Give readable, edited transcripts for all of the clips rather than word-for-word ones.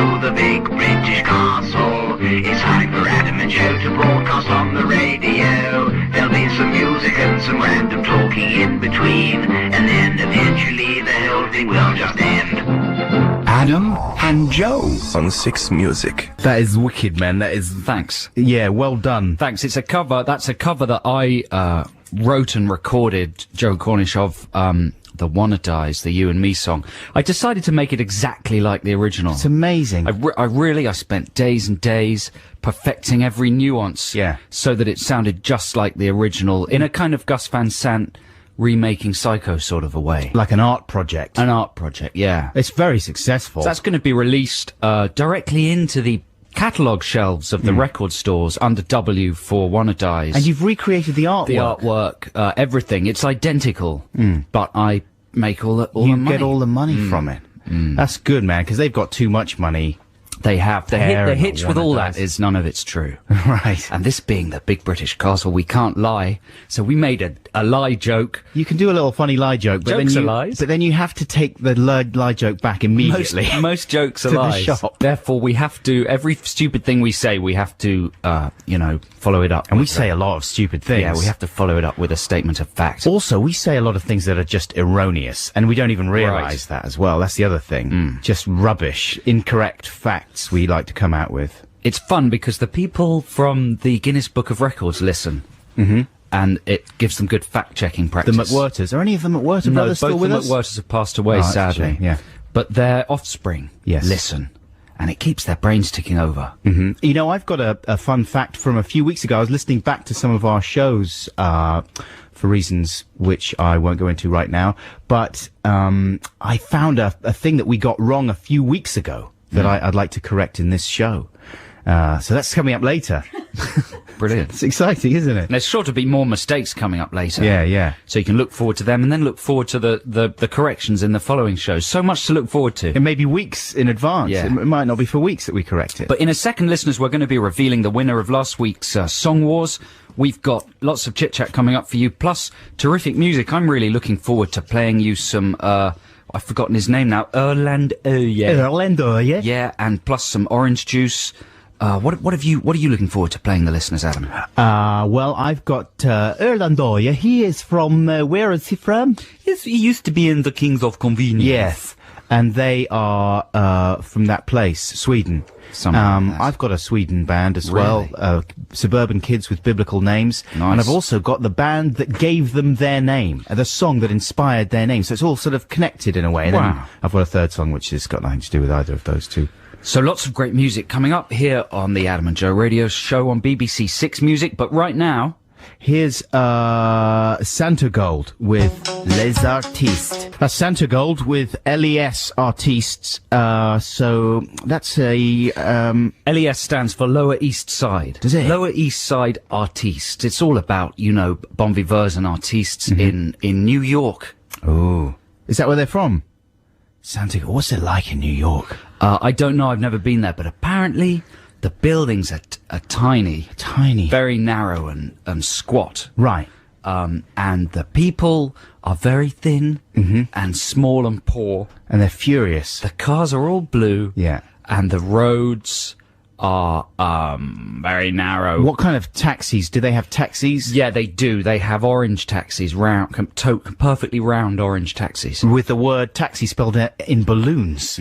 to the big British castle. It's time for Adam and Joe to broadcast on the radio. There'll be some music and some random talking in between, and then eventually the whole thing will just end. Adam and Joe on Six Music. That is wicked, man. That is... Thanks. Yeah, well done. Thanks. It's a cover. That's a cover that I wrote and recorded, Joe Cornish, of the Wanna Dies, the You and Me song. I decided to make it exactly like the original. It's amazing. I spent days and days perfecting every nuance. Yeah. So that it sounded just like the original, in a kind of Gus Van Sant remaking Psycho sort of a way. Like an art project. An art project, yeah. It's very successful. So that's going to be released directly into the catalogue shelves of the record stores under W for Wanna Dies. And you've recreated the artwork. The artwork, everything. It's identical, but I make all the money. You get all the money from it. That's good, man, because they've got too much money. They have. The hitch with all Dies. that is none of it's true. Right. And this being the big British castle, we can't lie. So we made a lie joke. You can do a little funny lie joke, but Jokes then are lies. But then you have to take the lie joke back immediately. Most jokes are To the lies. shop. Therefore, we have to, every stupid thing we say, we have to, follow it up. And we with say a lot of stupid things. Yeah, we have to follow it up with a statement of fact. Also, we say a lot of things that are just erroneous, and we don't even realise that as well. That's the other thing. Just rubbish, incorrect facts we like to come out with. It's fun because the people from the Guinness Book of Records listen. And it gives them good fact-checking The practice. McWhirters. Are any of the McWhirter No, brothers both still with the us? McWhirters have passed away, Oh, that's a sadly. shame, yeah. But their offspring listen. And it keeps their brains ticking over. You know, I've got a fun fact from a few weeks ago. I was listening back to some of our shows, for reasons which I won't go into right now. But I found a thing that we got wrong a few weeks ago that I'd like to correct in this show. So that's coming up later. Brilliant. It's exciting, isn't it? There's sure to be more mistakes coming up later. Yeah. So you can look forward to them and then look forward to the corrections in the following shows. So much to look forward to. It may be weeks in advance. Yeah. It might not be for weeks that we correct it. But in a second, listeners, we're going to be revealing the winner of last week's Song Wars. We've got lots of chit-chat coming up for you, plus terrific music. I'm really looking forward to playing you some, I've forgotten his name now, Erland Øye. Orlando, yeah? Yeah, and plus some orange juice. What are you looking forward to playing the listeners, Adam? Well, I've got Orlando. He is from, where is he from? Yes, he used to be in the Kings of Convenience. Yes. And they are from that place, Sweden. I've got a Sweden band as well, suburban kids with biblical names. Nice. And I've also got the band that gave them their name, the song that inspired their name. So it's all sort of connected in a way. And then I've got a third song which has got nothing to do with either of those two. So lots of great music coming up here on the Adam and Joe Radio Show on BBC Six Music. But right now, here's Santa Gold with Les Artistes. That's Santa Gold with LES Artistes. So that's a LES stands for Lower East Side. Does it? Lower East Side Artistes. It's all about, bon viveurs and artistes in New York. Oh, is that where they're from? Santa Gold. What's it like in New York? I don't know. I've never been there, but apparently the buildings are tiny, very narrow and squat. Right. And the people are very thin and small and poor. And they're furious. The cars are all blue. Yeah. And the roads are very narrow. What kind of taxis? Do they have taxis? Yeah, they do. They have orange taxis, perfectly round orange taxis. With the word taxi spelled in balloons.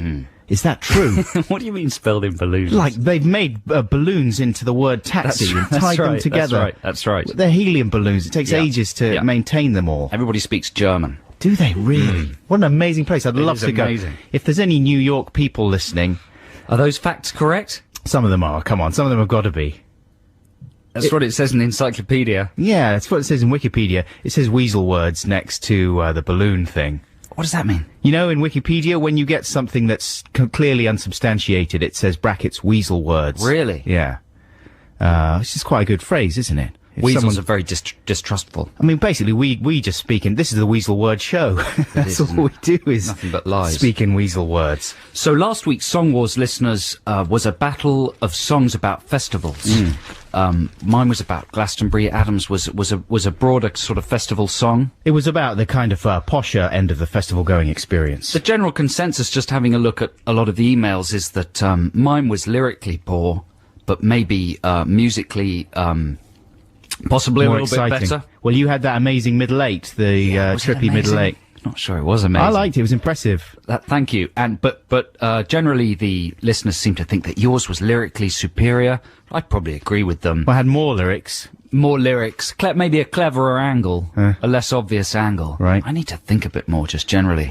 Is that true? What do you mean spelled in balloons? Like they've made balloons into the word taxi and tied them together. That's right. They're helium balloons. It takes ages to maintain them all. Everybody speaks German. Do they really? What an amazing place. I'd love to go. If there's any New York people listening. Are those facts correct? Some of them are. Come on. Some of them have got to be. That's what it says in the encyclopedia. Yeah, that's what it says in Wikipedia. It says weasel words next to the balloon thing. What does that mean? You know, in Wikipedia, when you get something that's clearly unsubstantiated, it says brackets weasel words. Really? Yeah. It's just quite a good phrase, isn't it? If Weasels someone- are very distrustful. I mean, basically, we just speak in... This is the Weasel Word Show. That's is, all we do is... Nothing but lies. Speak in weasel words. So last week's Song Wars, listeners, was a battle of songs about festivals. Mine was about Glastonbury. Adam's was a broader sort of festival song. It was about the kind of posher end of the festival-going experience. The general consensus, just having a look at a lot of the emails, is that mine was lyrically poor, but maybe musically possibly More a little exciting. bit better. Well, you had that amazing middle eight, the Was it trippy middle amazing? eight. Not sure it was amazing. I liked it. It was impressive. Thank you. And but generally the listeners seem to think that yours was lyrically superior. I'd probably agree with them. I had more lyrics. More lyrics, maybe a cleverer angle, a less obvious angle. Right. I need to think a bit more, just generally.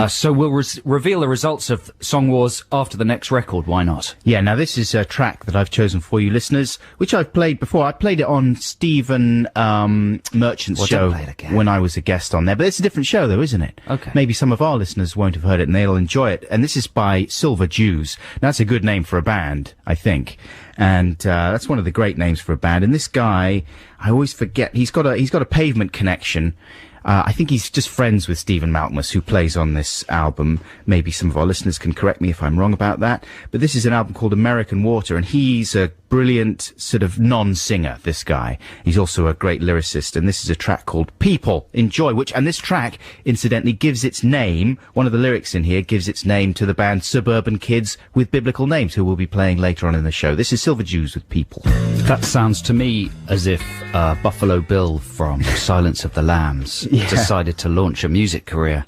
So we'll reveal the results of Song Wars after the next record. Why not? Yeah, now this is a track that I've chosen for you listeners, which I've played before. I played it on Stephen Merchant's Well, show don't play it again. when I was a guest on there. But it's a different show though, isn't it? Okay. Maybe some of our listeners won't have heard it and they'll enjoy it. And this is by Silver Jews. Now, that's a good name for a band, I think. And that's one of the great names for a band. And this guy, I always forget, he's got a Pavement connection. I think he's just friends with Stephen Malkmus, who plays on this album. Maybe some of our listeners can correct me if I'm wrong about that. But this is an album called American Water, and he's a brilliant sort of non-singer, this guy. He's also a great lyricist, and this is a track called People. Enjoy, and this track, incidentally, gives its name, one of the lyrics in here gives its name to the band Suburban Kids with Biblical Names, who will be playing later on in the show. This is Silver Jews with People. That sounds to me as if Buffalo Bill from Silence of the Lambs decided to launch a music career.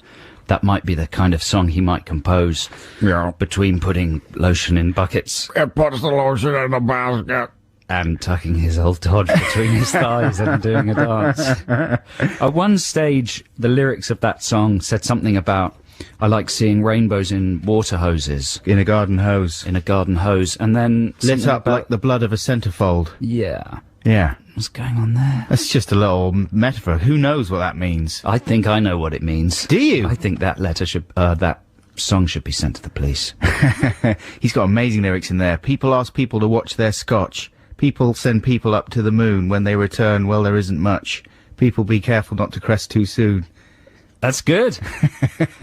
That might be the kind of song he might compose between putting lotion in buckets. It puts the lotion in the basket. And tucking his old Dodge between his thighs and doing a dance. At one stage, the lyrics of that song said something about, I like seeing rainbows in water hoses. In a garden hose. In a garden hose. And then... Lit something up about- like the blood of a centerfold. Yeah. Yeah. What's going on there? That's just a little metaphor. Who knows what that means? I think I know what it means. Do you? I think that letter should, that song should be sent to the police. He's got amazing lyrics in there. People ask people to watch their scotch. People send people up to the moon. When they return, well, there isn't much. People be careful not to crest too soon. That's good.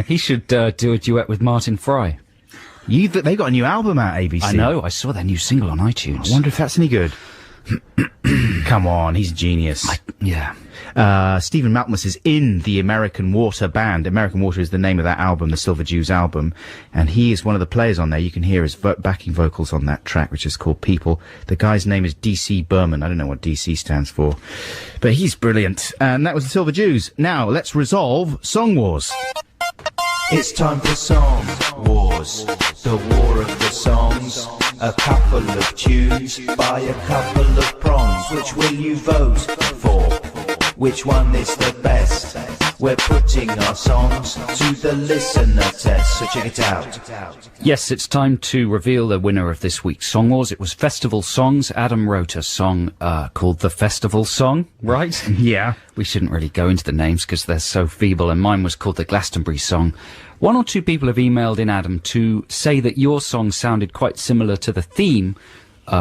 He should do a duet with Martin Fry. They got a new album out, ABC. I know. I saw their new single on I iTunes. wonder if that's any good. Come on, he's a genius. Yeah. Stephen Malkmus is in the American Water band. American Water is the name of that album, the Silver Jews album, and he is one of the players on there. You can hear his backing vocals on that track, which is called People. The guy's name is DC Berman. I don't know what DC stands for, but he's brilliant. And that was the Silver Jews. Now, let's resolve Song Wars. It's time for Song Wars, the war of the songs. A couple of tunes by a couple of prongs. Which will you vote for? Which one is the best? We're putting our songs to the listener test, so check it out. Yes, it's time to reveal the winner of this week's Song Wars. It was Festival Songs. Adam wrote a song called The Festival Song, right? Yeah. We shouldn't really go into the names because they're so feeble, and mine was called the Glastonbury Song. One or two people have emailed in, Adam, to say that your song sounded quite similar to the theme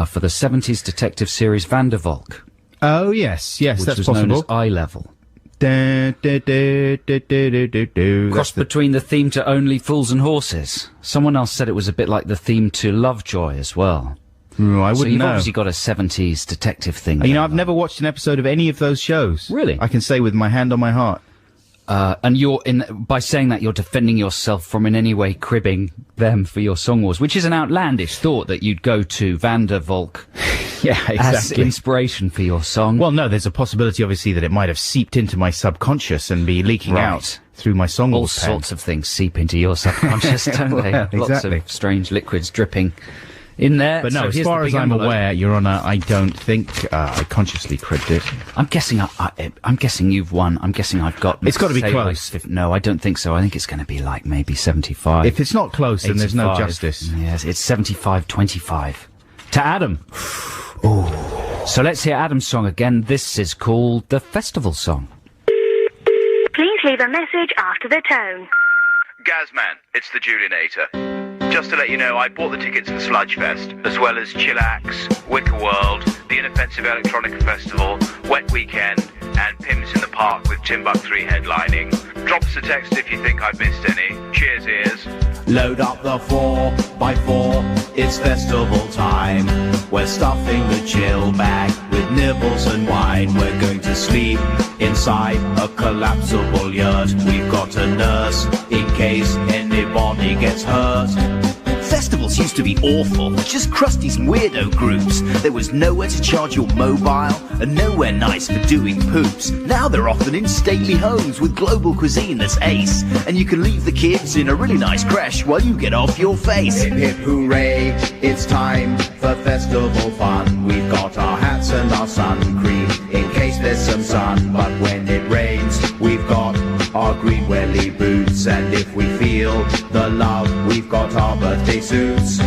for the 70s detective series Van der Valk, Oh, yes, which that's was known as possible. Eye Level. Da, da, da, da, da, da, da, da. Cross between the theme to Only Fools and Horses. Someone else said it was a bit like the theme to Lovejoy as well. I So wouldn't you've know. obviously got a 70s detective thing. You know, going I've on. never watched an episode of any of those shows. Really? I can say with my hand on my heart. And by saying that, you're defending yourself from in any way cribbing them for your Song Wars, which is an outlandish thought that you'd go to Van der Valk Yeah, as inspiration for your song. Well, no, there's a possibility, obviously, that it might have seeped into my subconscious and be leaking Right. out through my Song all Wars pen. sorts of things seep into your subconscious, don't they? Well, Lots exactly. of strange liquids dripping in there. But no, So as here's far the as big I'm envelope. aware, Your Honour, I don't think I consciously cribbed it. I'm guessing I'm guessing you've won. I'm guessing I've got. It's gotta be say, close. No, I don't think so. I think it's going to be like maybe 75. If it's not close, then there's no 85. justice. Yes, it's 75-25 to Adam. So let's hear Adam's song again. This is called The Festival Song. Please leave a message after the tone. Gazman, it's the Julinator. Just to let you know, I bought the tickets for Sludgefest, as well as Chillax, Wicker World, the Inoffensive Electronica Festival, Wet Weekend, and Pims in the Park with Timbuk3 headlining. Drop us a text if you think I've missed any. Cheers, ears. Load up the 4x4, it's festival time. We're stuffing the chill bag with nibbles and wine. We're going to sleep inside a collapsible yurt. We've got a nurse in case anybody gets hurt. Festivals used to be awful, just crusty weirdo groups. There was nowhere to charge your mobile and nowhere nice for doing poops. Now they're often in stately homes with global cuisine that's ace, and you can leave the kids in a really nice creche while you get off your face. Hip hip hooray, it's time for festival fun. We've got our hats and our sun cream in case there's some sun, but when it rains we've got our green welly boots, and if we feel the love we've got our birthday suits.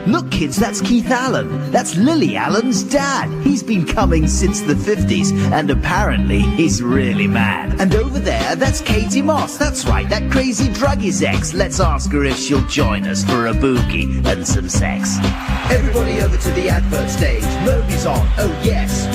Look kids, that's Keith Allen. That's Lily Allen's dad. He's been coming since the 50s, and apparently he's really mad. And over there, that's Katie Moss. That's right, that crazy druggies ex. Let's ask her if she'll join us for a boogie and some sex. Everybody over to the advert stage. Moby's on, oh yes.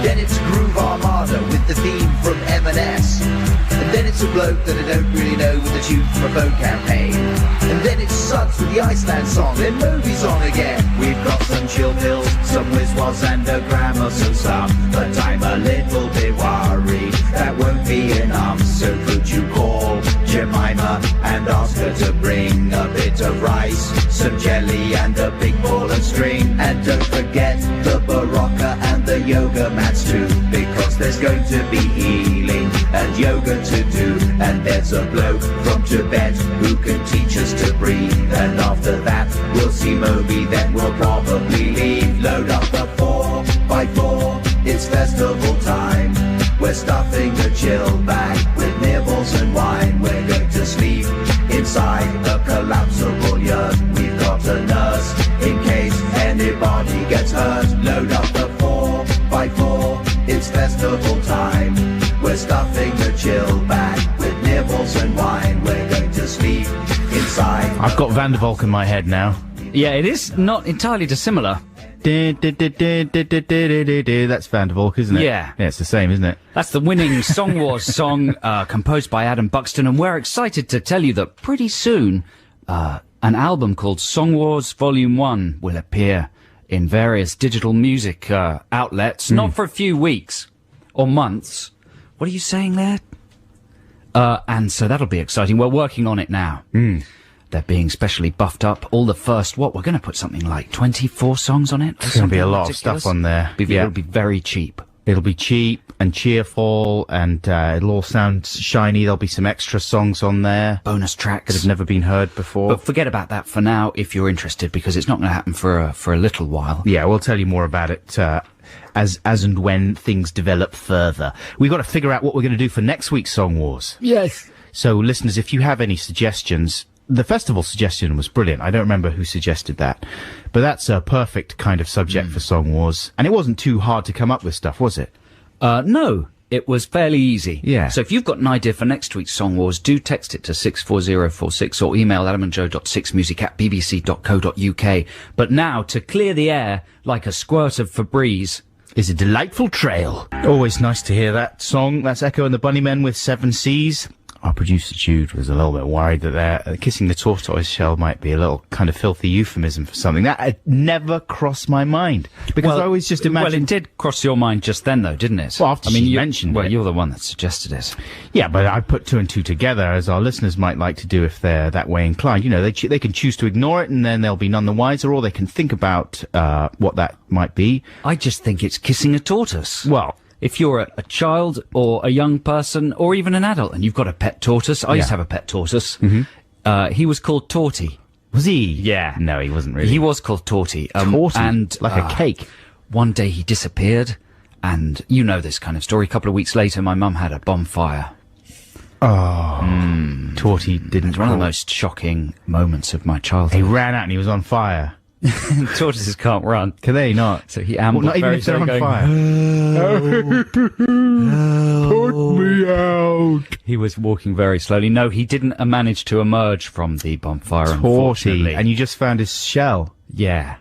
Then it's Groove Armada with the theme from M&S. And then it's a bloke that I don't really know with a tune from a phone campaign. And then it's Suds with the Iceland song. Then Moby's on again. We've got some chill pills, some whiz-was and a Grammars and stuff. But I'm a little bit worried that won't be enough. So could you call Jemima and ask her to bring a bit of rice, some jelly and a big ball of string. And don't forget the Barocca and the yoga mats too, because there's going to be healing and yoga to do. And there's a bloke from Tibet who can teach us to breathe. And after that we'll see Moby, then we'll probably leave. Load up the 4x4, it's festival time. We're stuffing the chill bag with nibbles and wine. We're going to sleep inside a collapsible yurt. We've got a nurse in case anybody gets hurt. Load up the 4x4, it's festival time. We're stuffing the chill bag with nibbles and wine. We're going to sleep inside. I've got Van der Valk in my head now. Yeah, it is not entirely dissimilar. That's Van der Valk, isn't it? Yeah. Yeah, it's the same, isn't it? That's the winning Song Wars song, composed by Adam Buxton, and we're excited to tell you that pretty soon, an album called Song Wars Volume 1 will appear in various digital music outlets, not for a few weeks or months. What are you saying there? And so that'll be exciting. We're working on it now. They're being specially buffed up. All the first, we're going to put something like 24 songs on it? There's going to be a lot of stuff on there. It'll be very cheap. It'll be cheap and cheerful, and it'll all sound shiny. There'll be some extra songs on there. Bonus tracks. That have never been heard before. But forget about that for now if you're interested, because it's not going to happen for a little while. Yeah, we'll tell you more about it as and when things develop further. We've got to figure out what we're going to do for next week's Song Wars. Yes. So, listeners, if you have any suggestions, the festival suggestion was brilliant. I don't remember who suggested that, but that's a perfect kind of subject for Song Wars. And it wasn't too hard to come up with stuff, was it? No, it was fairly easy. Yeah. So if you've got an idea for next week's Song Wars, do text it to 64046 or email adamandjoe.6music@bbc.co.uk. But now, to clear the air like a squirt of Febreze, is a delightful trail. Always nice to hear that song. That's Echo and the Bunnymen with 7 Seas. Our producer Jude was a little bit worried that kissing the tortoise shell might be a little kind of filthy euphemism for something. That had never crossed my mind. Because I always just imagined... Well, it did cross your mind just then, though, didn't it? Well, after you mentioned it. Well, you're the one that suggested it. Yeah, but I put 2 and 2 together, as our listeners might like to do if they're that way inclined. You know, they can choose to ignore it and then they'll be none the wiser, or they can think about what that might be. I just think it's kissing a tortoise. Well... If you're a child or a young person or even an adult and you've got a pet tortoise, I used to have a pet tortoise. He was called Torty. Was he? Yeah. No, he wasn't really. He was called Torty. Torty? And, like a cake? One day he disappeared, and you know this kind of story. A couple of weeks later, my mum had a bonfire. Oh. Torty didn't... It's one of the most shocking moments of my childhood. He ran out and he was on fire. Tortoises can't run. Can they not? So he ambled not even very if they're on going, fire. me out. He was walking very slowly. No, he didn't manage to emerge from the bonfire, Torty. unfortunately. And you just found his shell. Yeah.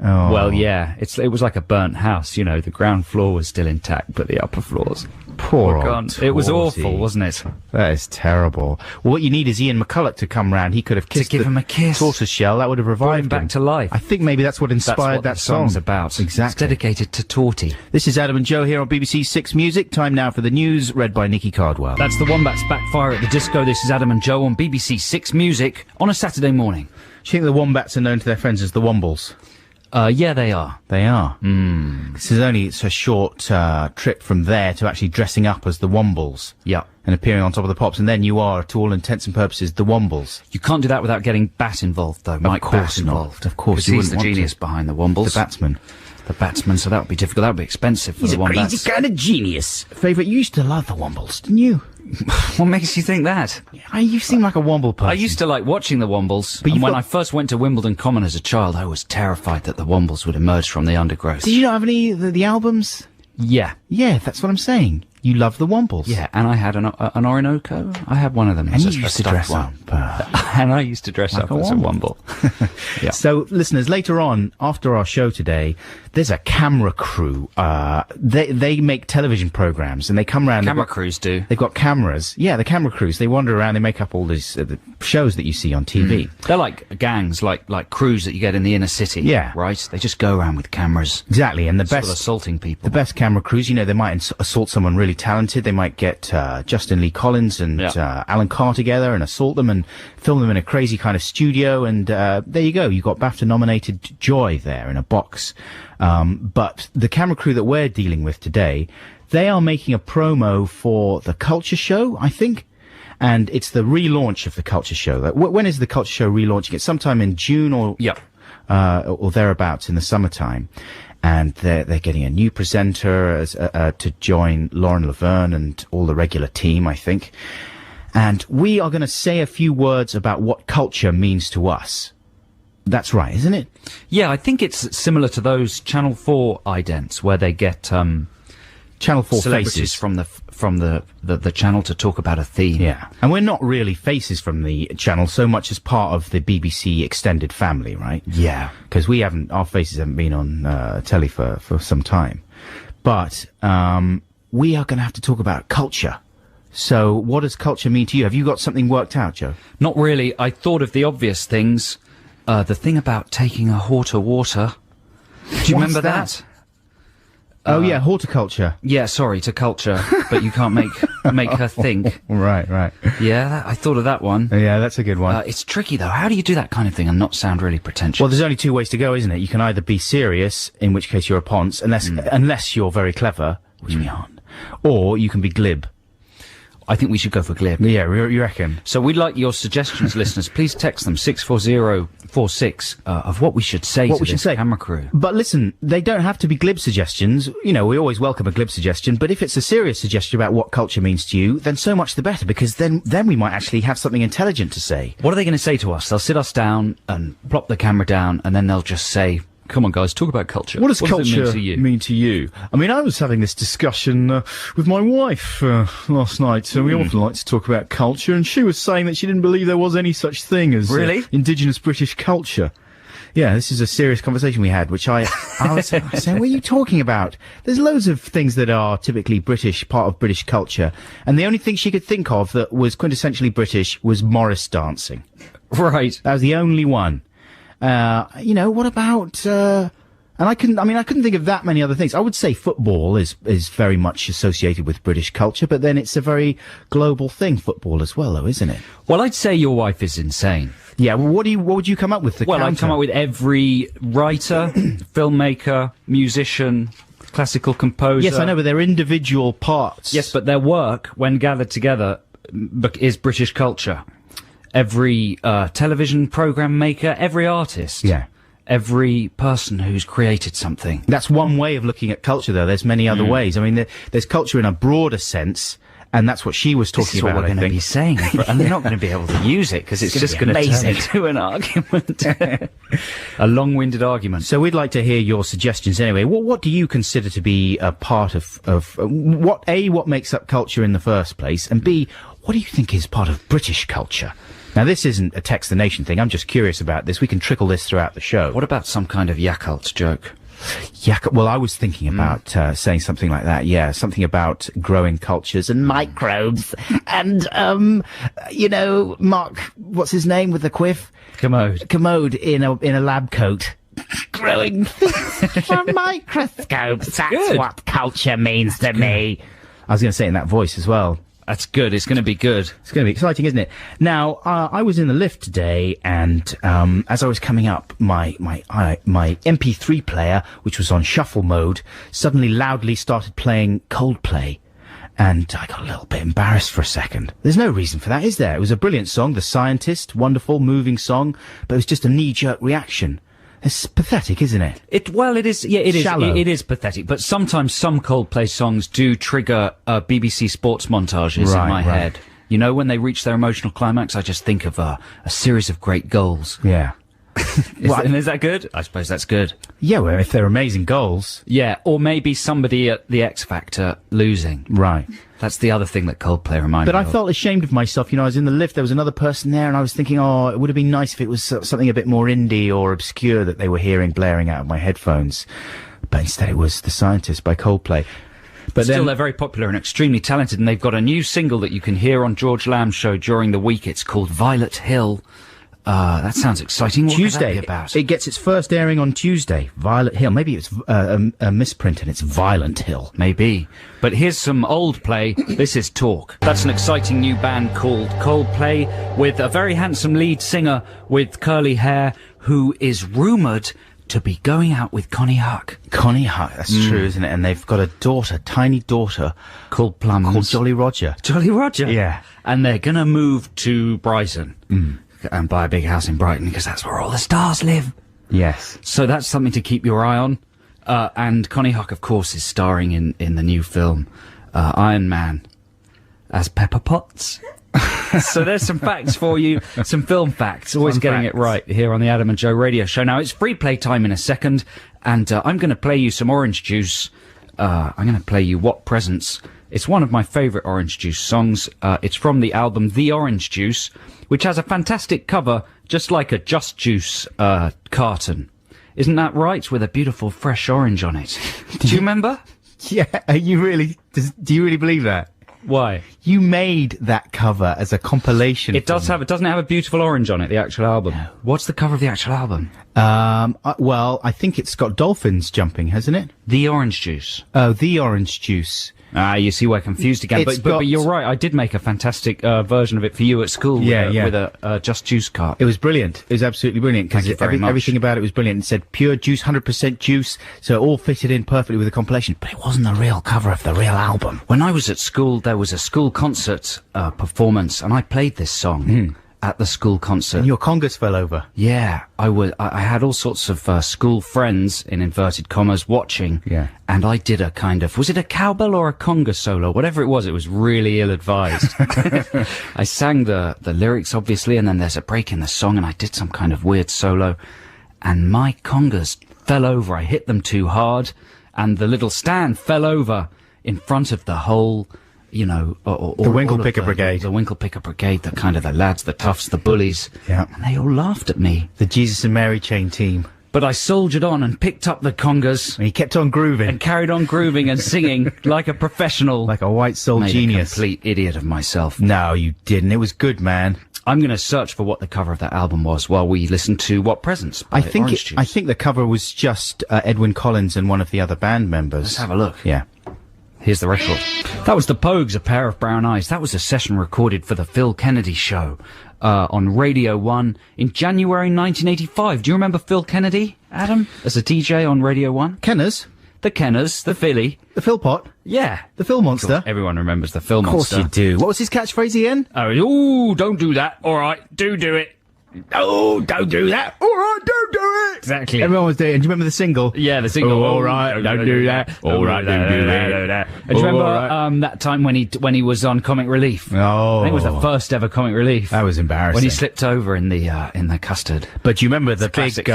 Oh. Well, yeah. It was like a burnt house, you know. The ground floor was still intact, but the upper floors Poor were old gone. It was Torty. awful, wasn't it? That is terrible. Well, what you need is Ian McCulloch to come round. He could have kissed give the him a kiss. tortoise shell. That would have Brought revived him back to life. I think maybe that's what That's inspired what that the song's song. about. It's Exactly. dedicated to Torty. This is Adam and Joe here on BBC Six Music. Time now for the news, read by Nikki Cardwell. That's the Wombats Backfire at the Disco. This is Adam and Joe on BBC Six Music on a Saturday morning. Do you think the Wombats are known to their friends as the Wombles? Yeah, they are. They are. This is only it's a short trip from there to actually dressing up as the Wombles. Yeah. And appearing on Top of the Pops, and then you are, to all intents and purposes, the Wombles. You can't do that without getting Bat involved, though. Mike course Bat not. involved. Of course, 'Cause you he's the wouldn't want genius to. behind the Wombles. The Batsman. The Batsman, so that would be difficult. That would be expensive for the Wombats. kind of genius. Favourite, you used to love the Wombles, didn't you? What makes you think that? You seem like a Womble person. I used to like watching the Wombles, But and you've when got- I first went to Wimbledon Common as a child, I was terrified that the Wombles would emerge from the undergrowth. Did you not have any of the albums? Yeah. Yeah, that's what I'm saying. You love the Wombles. Yeah, and I had an Orinoco. I had one of them. And as you a used to stuffed dress one. up. And I used to dress Like up a as a Womble. Womble. Yeah. So, listeners, later on, after our show today, there's a camera crew. They make television programs, and they come around. Camera crews do. They've got cameras. Yeah, the camera crews. They wander around. They make up all these the shows that you see on TV. They're like gangs, like crews that you get in the inner city. Yeah. Right? They just go around with cameras, Exactly. And the sort of best assaulting people. the best camera crews, you know, they might assault someone really talented. They might get Justin Lee Collins and Yeah. Alan Carr together and assault them and film them in a crazy kind of studio. And there you go. You've got BAFTA-nominated Joy there in a box. But the camera crew that we're dealing with today, they are making a promo for the Culture Show, I think. And it's the relaunch of the Culture Show. When is the Culture Show relaunching? It's sometime in June or Yep. or thereabouts in the summertime. And they're getting a new presenter as, to join Lauren Laverne and all the regular team, I think. And we are going to say a few words about what culture means to us. That's right, isn't it? Yeah, I think it's similar to those Channel 4 idents where they get Channel 4 celebrities faces. from the channel to talk about a theme. Yeah. And we're not really faces from the channel so much as part of the BBC extended family, right? Yeah. Because our faces haven't been on telly for some time. But we are going to have to talk about culture. So what does culture mean to you? Have you got something worked out, Joe? Not really. I thought of the obvious things. The thing about taking a whore to water. Do you What's remember that? that? Oh, yeah, horticulture. Yeah, sorry, to culture, but you can't make her think. Right. Yeah, I thought of that one. Yeah, that's a good one. It's tricky though. How do you do that kind of thing and not sound really pretentious? Well, there's only two ways to go, isn't it? You can either be serious, in which case you're a ponce, unless you're very clever, which we aren't, or you can be glib. I think we should go for glib. Yeah, you reckon? So we'd like your suggestions, listeners. Please text them 64046 of what we should say What to we should this say. camera crew. But listen, they don't have to be glib suggestions. You know, we always welcome a glib suggestion, but if it's a serious suggestion about what culture means to you, then so much the better, because then we might actually have something intelligent to say. What are they going to say to us? They'll sit us down and plop the camera down, and then they'll just say, "Come on, guys, talk about culture. What does it culture mean to you?" I mean, I was having this discussion with my wife last night, so we often like to talk about culture, and she was saying that she didn't believe there was any such thing as Really? indigenous British culture. Yeah, this is a serious conversation we had, which I was saying, what are you talking about? There's loads of things that are typically British, part of British culture, and the only thing she could think of that was quintessentially British was Morris dancing. Right. That was the only one. You know, what about, and I couldn't think of that many other things. I would say football is very much associated with British culture, but then it's a very global thing, football as well, though, isn't it? Well, I'd say your wife is insane. Yeah, well, what would you come up with? Well, I'd come up with every writer, filmmaker, musician, classical composer. Yes, I know, but they're individual parts. Yes, but their work, when gathered together, is British culture. Every television program maker, every artist. Yeah. Every person who's created something. That's one way of looking at culture, though. There's many other ways. I mean, there's culture in a broader sense, And that's what she was This talking is what about, we're I going to think. be saying, and they're not going to be able to use it because it's just gonna going be to turn amazing. into an argument, a long-winded argument. So we'd like to hear your suggestions anyway. What do you consider to be a part of what makes up culture in the first place, and B, what do you think is part of British culture? Now, this isn't a Text the Nation thing. I'm just curious about this. We can trickle this throughout the show. What about some kind of Yakult joke? Yeah, well, I was thinking about saying something like that. Yeah, something about growing cultures and microbes, and Mark, what's his name with the quiff? Commode in a lab coat. Growing things from microscopes. That's good. what culture means to me. I was going to say it in that voice as well. That's good. It's going to be good. It's going to be exciting, isn't it? Now, I was in the lift today, and as I was coming up, my MP3 player, which was on shuffle mode, suddenly loudly started playing Coldplay. And I got a little bit embarrassed for a second. There's no reason for that, is there? It was a brilliant song, The Scientist, wonderful, moving song, but it was just a knee-jerk reaction. It's pathetic, isn't it? It is. Yeah, it is. Shallow. It is pathetic. But sometimes some Coldplay songs do trigger BBC sports montages Right, in my right. head. You know, when they reach their emotional climax, I just think of a series of great goals. Yeah. Is that good? I suppose that's good. Yeah, well, if they're amazing goals. Yeah, or maybe somebody at the X Factor losing. Right. That's the other thing that Coldplay reminded But me I of. felt ashamed of myself. You know, I was in the lift, there was another person there, and I was thinking, oh, it would have been nice if it was something a bit more indie or obscure that they were hearing blaring out of my headphones. But instead it was The Scientist by Coldplay. But Still, then, they're very popular and extremely talented, and they've got a new single that you can hear on George Lamb's show during the week. It's called Violet Hill. That sounds exciting. What could that Tuesday, be about? it gets its first airing on Tuesday. Violet Hill. Maybe it's a misprint and it's Violent Hill. Maybe. But here's some old play. This is Talk. That's an exciting new band called Coldplay with a very handsome lead singer with curly hair who is rumoured to be going out with Connie Huck. Connie Huck, that's true, isn't it? And they've got a daughter, tiny daughter, Called Plums. called Jolly Roger. Jolly Roger. Yeah. And they're going to move to Brighton and buy a big house in Brighton because that's where all the stars live. Yes. So that's something to keep your eye on. And Connie Huck, of course, is starring in the new film Iron Man as Pepper Potts. So there's some facts for you, some film facts. Always Fun getting facts. it right here on the Adam and Joe Radio Show. Now, it's free play time in a second, and I'm going to play you some Orange Juice. I'm going to play you What Presents. It's one of my favourite Orange Juice songs. It's from the album The Orange Juice, which has a fantastic cover, just like a Just Juice carton. Isn't that right? With a beautiful fresh orange on it. Do you remember? Yeah, are you really, do you really believe that? Why? You made that cover as a compilation. It doesn't have a beautiful orange on it, the actual album. No. What's the cover of the actual album? Well, I think it's got dolphins jumping, hasn't it? The Orange Juice. Oh, The Orange Juice. Ah, you see, we're confused again. It's But got- you're right. I did make a fantastic version of it for you at school. Yeah, yeah. With a Just Juice cart. It was brilliant. It was absolutely brilliant. 'Cause Thank you very much. Everything about it was brilliant. It said pure juice, 100% juice, so it all fitted in perfectly with the compilation. But it wasn't the real cover of the real album. When I was at school, there was a school concert performance, and I played this song at the school concert. And your congas fell over. Yeah, I had all sorts of school friends, in inverted commas, watching. Yeah. And I did a kind of, was it a cowbell or a conga solo? Whatever it was really ill-advised. I sang the lyrics, obviously, and then there's a break in the song, and I did some kind of weird solo, and my congas fell over. I hit them too hard, and the little stand fell over in front of the whole... You know, The Winklepicker Brigade. The Winklepicker Brigade, the kind of the lads, the toughs, the bullies. Yeah. And they all laughed at me. The Jesus and Mary chain team. But I soldiered on and picked up the congas And he kept on grooving. and carried on grooving and singing like a professional. like a white soul Made genius. a complete idiot of myself. No, you didn't. It was good, man. I'm going to search for what the cover of that album was while we listen to What Presents by I think Orange Juice. I think the cover was just Edwin Collins and one of the other band members. Let's have a look. Yeah. Here's the record. That was the Pogues, A Pair of Brown Eyes. That was a session recorded for the Phil Kennedy Show on Radio 1 in January 1985. Do you remember Phil Kennedy, Adam, as a DJ on Radio 1? Kenners, The Kenners, the Philly. the Philpot, Yeah. the Phil Monster. Everyone remembers the Phil Of course Monster. you do. What was his catchphrase again? Oh, ooh, don't do that. All right, do it. Oh, don't do that. All right, don't do it. Exactly. Everyone was doing it. And do you remember the single? Yeah, the single. Oh, all right, don't do that. All right, don't do that. And do you remember All right. that time when he was on Comic Relief? Oh. I think it was the first ever Comic Relief. That was embarrassing. When he slipped over in the custard. But do you remember the classic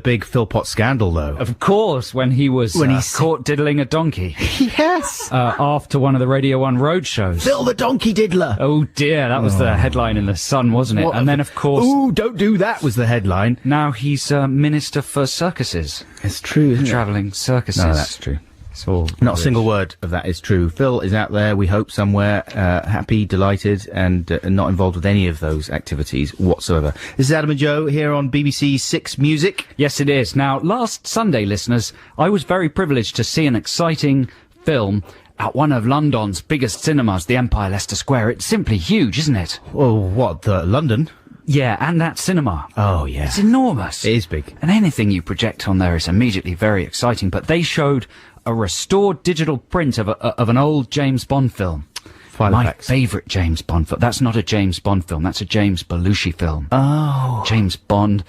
big Philpott scandal, though? Of course, when he was caught diddling a donkey Yes. after one of the Radio 1 road shows. Phil the Donkey Diddler. Oh dear, that was the headline in the Sun, wasn't it? What And then, of course, Ooh, don't do that was the headline. now he's Minister for Circuses, It's true, isn't travelling circuses. No, that's true. It's all Not a rubbish. single word of that is true. Phil is out there, we hope, somewhere, happy, delighted, and not involved with any of those activities whatsoever. This is Adam and Joe here on BBC Six Music. Yes, it is. Now, last Sunday, listeners, I was very privileged to see an exciting film at one of London's biggest cinemas, the Empire Leicester Square. It's simply huge, isn't it? Oh, what, London? Yeah, and that cinema. Oh, yeah. It's enormous. It is big. And anything you project on there is immediately very exciting. But they showed a restored digital print of an old James Bond film. My Filofax. favourite James Bond film. That's not a James Bond film. That's a James Belushi film. Oh. James Bond.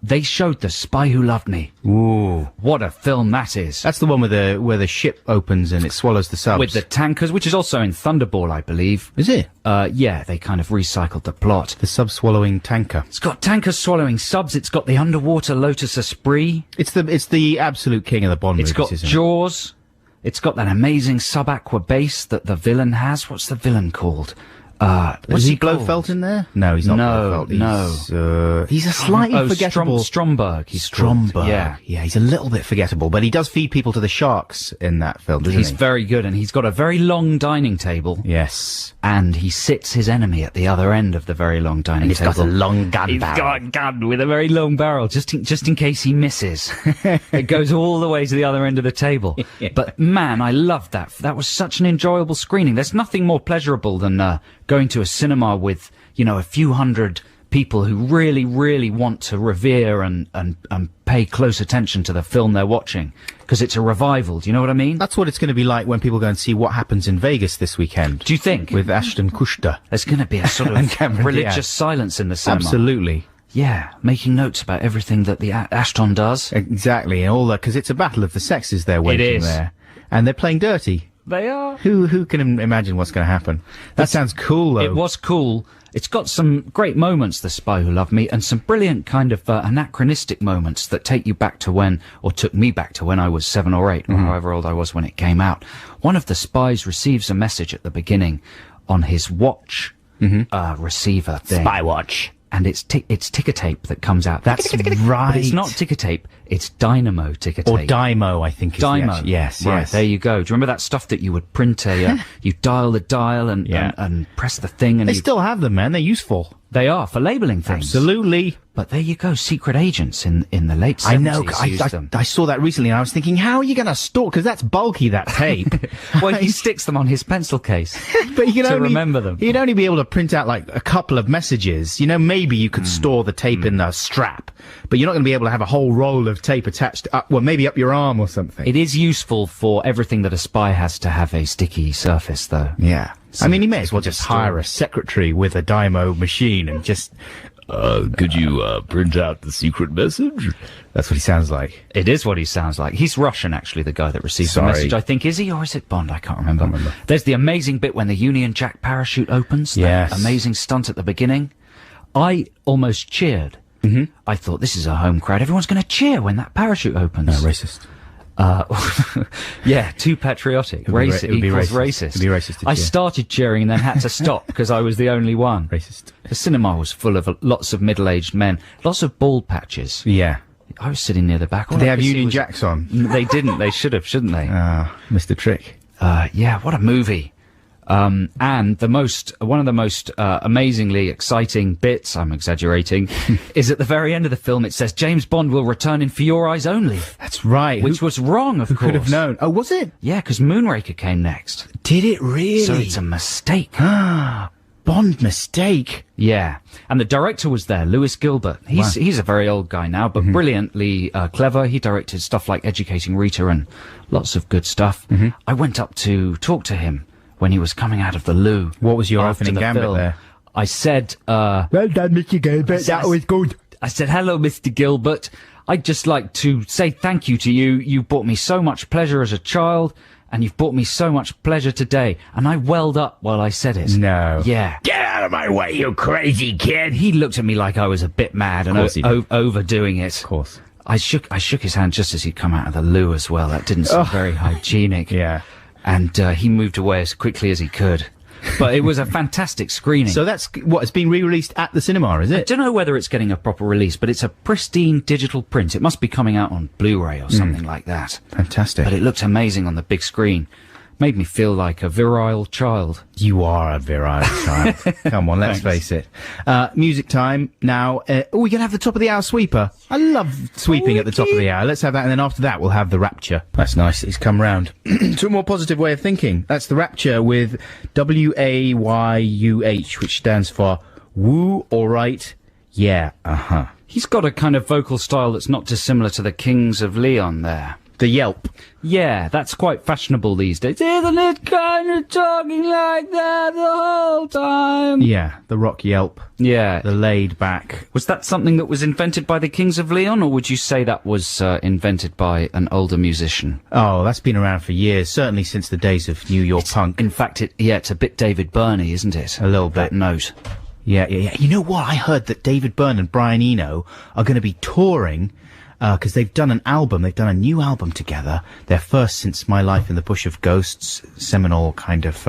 They showed The Spy Who Loved Me. Ooh. What a film that is. That's the one where the ship opens and it swallows the subs. With the tankers, which is also in Thunderball, I believe. Is it? Yeah, they kind of recycled the plot. The sub-swallowing tanker. It's got tankers swallowing subs. It's got the underwater Lotus Esprit. It's the absolute king of the Bond It's movies, got isn't Jaws. It's got that amazing sub-aqua base that the villain has. What's the villain called? it? What's Is he called? Blofeld in there? No, he's not No, Blofeld. He's a slightly forgettable... Stromberg. He's called. Stromberg. Yeah. Yeah, he's a little bit forgettable, but he does feed people to the sharks in that film, doesn't He's he? very good, and he's got a very long dining table. Yes. And he sits his enemy at the other end of the very long dining He's table. got a long gun He's barrel. got a gun with a very long barrel, just in case he misses. It goes all the way to the other end of the table. But man, I loved that. That was such an enjoyable screening. There's nothing more pleasurable than going to a cinema with, a few hundred people who really, really want to revere and pay close attention to the film they're watching. Because it's a revival, do you know what I mean? That's what it's going to be like when people go and see What Happens in Vegas this weekend. Do you think? With Ashton Kutcher. There's going to be a sort And of Cameron religious Diaz. silence in the cinema. Absolutely. Yeah, making notes about everything that the Ashton does. Exactly. And all that, because it's a battle of the sexes they're waging is. there. And they're playing dirty. They are. Who can imagine what's going to happen? That sounds cool, though. It was cool. It's got some great moments, The Spy Who Loved Me, and some brilliant kind of anachronistic moments that take you back to took me back to when I was 7 or 8, or however old I was when it came out. One of the spies receives a message at the beginning on his watch receiver thing. Spy Watch. And it's ticker tape that comes out. That's right. But it's not ticker tape, it's dynamo ticker tape. Or Dymo, I think. Is the Dymo. actual- Yes, right, yes. there you go. Do you remember that stuff that you would print you dial the dial and press the thing and They still have them, man. They're useful. they are for labeling things. Absolutely. But there you go. Secret agents in the late 70s I know. used them. I saw that recently and I was thinking, how are you going to store? Because that's bulky, that tape. Well, he sticks them on his pencil case. But you can to only remember them. You'd only be able to print out like a couple of messages. Maybe you could store the tape in the strap, but you're not going to be able to have a whole roll of tape attached up, maybe up your arm or something. It is useful for everything that a spy has to have a sticky surface, though. Yeah. So I mean, you may as well you can just hire a secretary with a Dymo machine and just, could you, print out the secret message? That's what he sounds like. It is what he sounds like. He's Russian, actually, the guy that receives Sorry. the message. I think, is he, or is it Bond? I can't remember. There's the amazing bit when the Union Jack parachute opens. That Yes. amazing stunt at the beginning. I almost cheered. Mm-hmm. I thought, this is a home crowd. Everyone's going to cheer when that parachute opens. Racist. Yeah, too patriotic. It would be Race it would be equals racist. racist. It'd be racist to I cheer. started cheering and then had to stop because I was the only one. Racist. The cinema was full of lots of middle-aged men, lots of bald patches. Yeah. I was sitting near the back. All Did they I have could see Union was- Jacks on? They didn't. They should have, shouldn't they? Mr. Trick. Yeah, what a movie. And one of the most amazingly exciting bits, I'm exaggerating, is at the very end of the film it says James Bond will return in For Your Eyes Only, That's right. which was wrong, of Who course. could have known? Oh, was it? Yeah, because Moonraker came next. Did it really? So it's a mistake. Bond mistake. Yeah. And the director was there, Lewis Gilbert. He's a very old guy now, but brilliantly clever. He directed stuff like Educating Rita and lots of good stuff. I went up to talk to him when he was coming out of the loo. What was your after opening the gambit film. there? I said, Well done, Mr. Gilbert. That was good. I said, hello, Mr. Gilbert. I'd just like to say thank you to you. You brought me so much pleasure as a child, and you've brought me so much pleasure today. And I welled up while I said it. No. Yeah. Get out of my way, you crazy kid. He looked at me like I was a bit mad and course he did. overdoing it. Of course. I shook his hand just as he'd come out of the loo as well. That didn't seem very hygienic. Yeah. And he moved away as quickly as he could. But it was a fantastic screening. So that's what, it's been re-released at the cinema, is I it? don't know whether it's getting a proper release, but it's a pristine digital print. It must be coming out on Blu-ray or something like that. Fantastic. But it looked amazing on the big screen. Made me feel like a virile child. You are a virile child. Come on, let's face it. Music time now. We can have the top of the hour sweeper. I love sweeping at the top of the hour. Let's have that, and then after that we'll have the Rapture. That's nice. He's come round to a more positive way of thinking. That's the Rapture with WAYUH, which stands for Woo, Alright, Yeah, uh-huh. He's got a kind of vocal style that's not dissimilar to the Kings of Leon there. The Yelp. Yeah, that's quite fashionable these days. Isn't it kind of talking like that the whole time? Yeah, the rock Yelp. Yeah. The laid back. Was that something that was invented by the Kings of Leon, or would you say that was invented by an older musician? Oh, that's been around for years, certainly since the days of New York punk. In fact, it's a bit David Byrne, isn't it? A little bit. That note. Yeah. You know what? I heard that David Byrne and Brian Eno are going to be touring, because they've done an album. They've done a new album together. Their first since My Life in the Bush of Ghosts, seminal kind of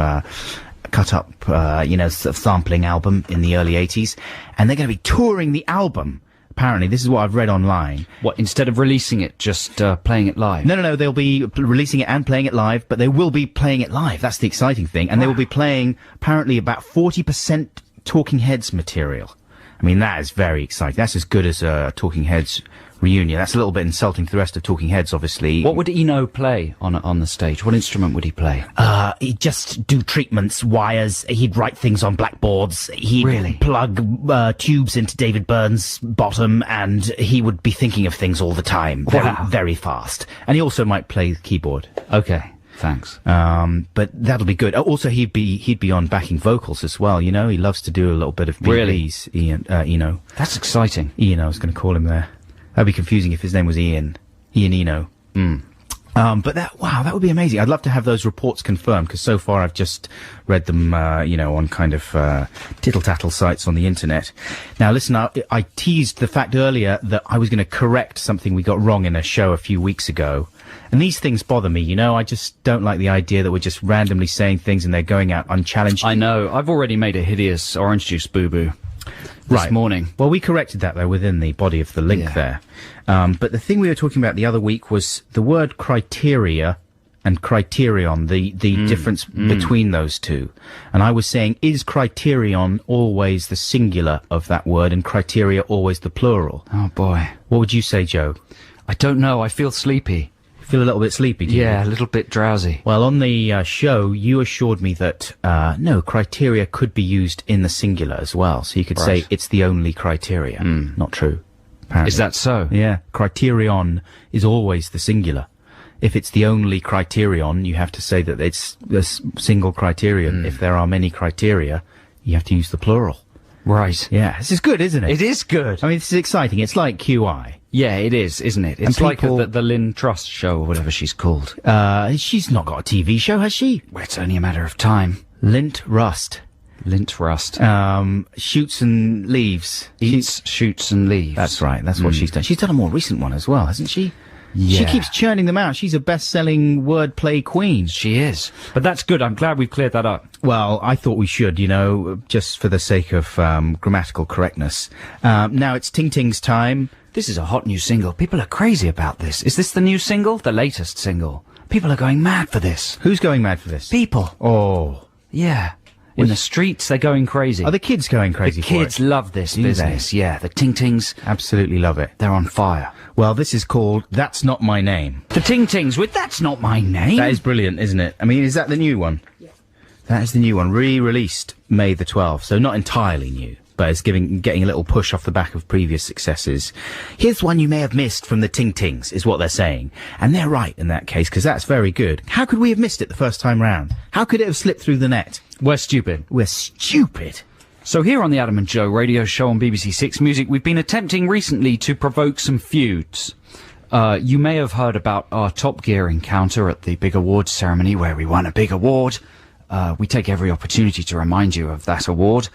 cut up, sort of sampling album in the early 80s. And they're going to be touring the album. Apparently, this is what I've read online. What, instead of releasing it, just playing it live? No, they'll be releasing it and playing it live, but they will be playing it live. That's the exciting thing. And they will be playing, apparently, about 40% Talking Heads material. I mean, that is very exciting. That's as good as a Talking Heads reunion. That's a little bit insulting to the rest of Talking Heads, obviously. What would Eno play on the stage? What instrument would he play? He'd just do treatments, wires. He'd write things on blackboards. He'd Really? plug tubes into David Byrne's bottom, and he would be thinking of things all the time. Very, Wow. very fast. And he also might play the keyboard. Okay, thanks. But that'll be good. Also, he'd be on backing vocals as well. You know, he loves to do a little bit of BBs. Ian, Eno. That's exciting. Ian, I was going to call him there. That'd be confusing if his name was Ian Eno. But that would be amazing. I'd love to have those reports confirmed, because so far I've just read them, on kind of tittle-tattle sites on the internet. Now, listen, I teased the fact earlier that I was going to correct something we got wrong in a show a few weeks ago. And these things bother me, you know. I just don't like the idea that we're just randomly saying things and they're going out unchallenged. I know. I've already made a hideous orange juice boo-boo this morning. Well, we corrected that, though, within the body of the link Yeah. there. But the thing we were talking about the other week was the word criteria and criterion, the difference between those two. And I was saying, is criterion always the singular of that word and criteria always the plural? Oh, boy. What would you say, Joe? I don't know. I feel sleepy. Feel a little bit sleepy, do you? Yeah, a little bit drowsy. Well, on the show, you assured me that, no, criteria could be used in the singular as well. So you could say Right. it's the only criteria. Not true, apparently. Is that so? Yeah. Criterion is always the singular. If it's the only criterion, you have to say that it's a single criterion. If there are many criteria, you have to use the plural. Right. Yeah. This is good, isn't it? It is good. I mean, this is exciting. It's like QI. Yeah, it is, isn't it? It's And like people- the Lynn Trust show or whatever she's called. She's not got a TV show, has she? Well, it's only a matter of time. Lint Rust. Lint Rust. Shoots and leaves. Eats, shoots and leaves. That's right. That's what she's done. She's done a more recent one as well, hasn't she? Yeah. She keeps churning them out. She's a best-selling wordplay queen. She is. But that's good. I'm glad we've cleared that up. Well, I thought we should, just for the sake of grammatical correctness. Now it's Ting Ting's time. This is a hot new single. People are crazy about this. Is this the new single? The latest single? People are going mad for this. Who's going mad for this? People. Oh. Yeah. In the streets, they're going crazy. Are the kids going crazy The kids for it? love this Do business. Yeah. The Ting Tings, Absolutely love it. they're on fire. Well, this is called That's Not My Name. The Ting Tings with That's Not My Name. That is brilliant, isn't it? I mean, is that the new one? Yeah. That is the new one, re-released May the 12th, so not entirely new, but it's getting a little push off the back of previous successes. Here's one you may have missed from the Ting Tings, is what they're saying. And they're right in that case, because that's very good. How could we have missed it the first time round? How could it have slipped through the net? We're stupid. We're stupid. So here on the Adam and Joe radio show on BBC Six Music, we've been attempting recently to provoke some feuds. You may have heard about our Top Gear encounter at the big awards ceremony where we won a big award. We take every opportunity to remind you of that award.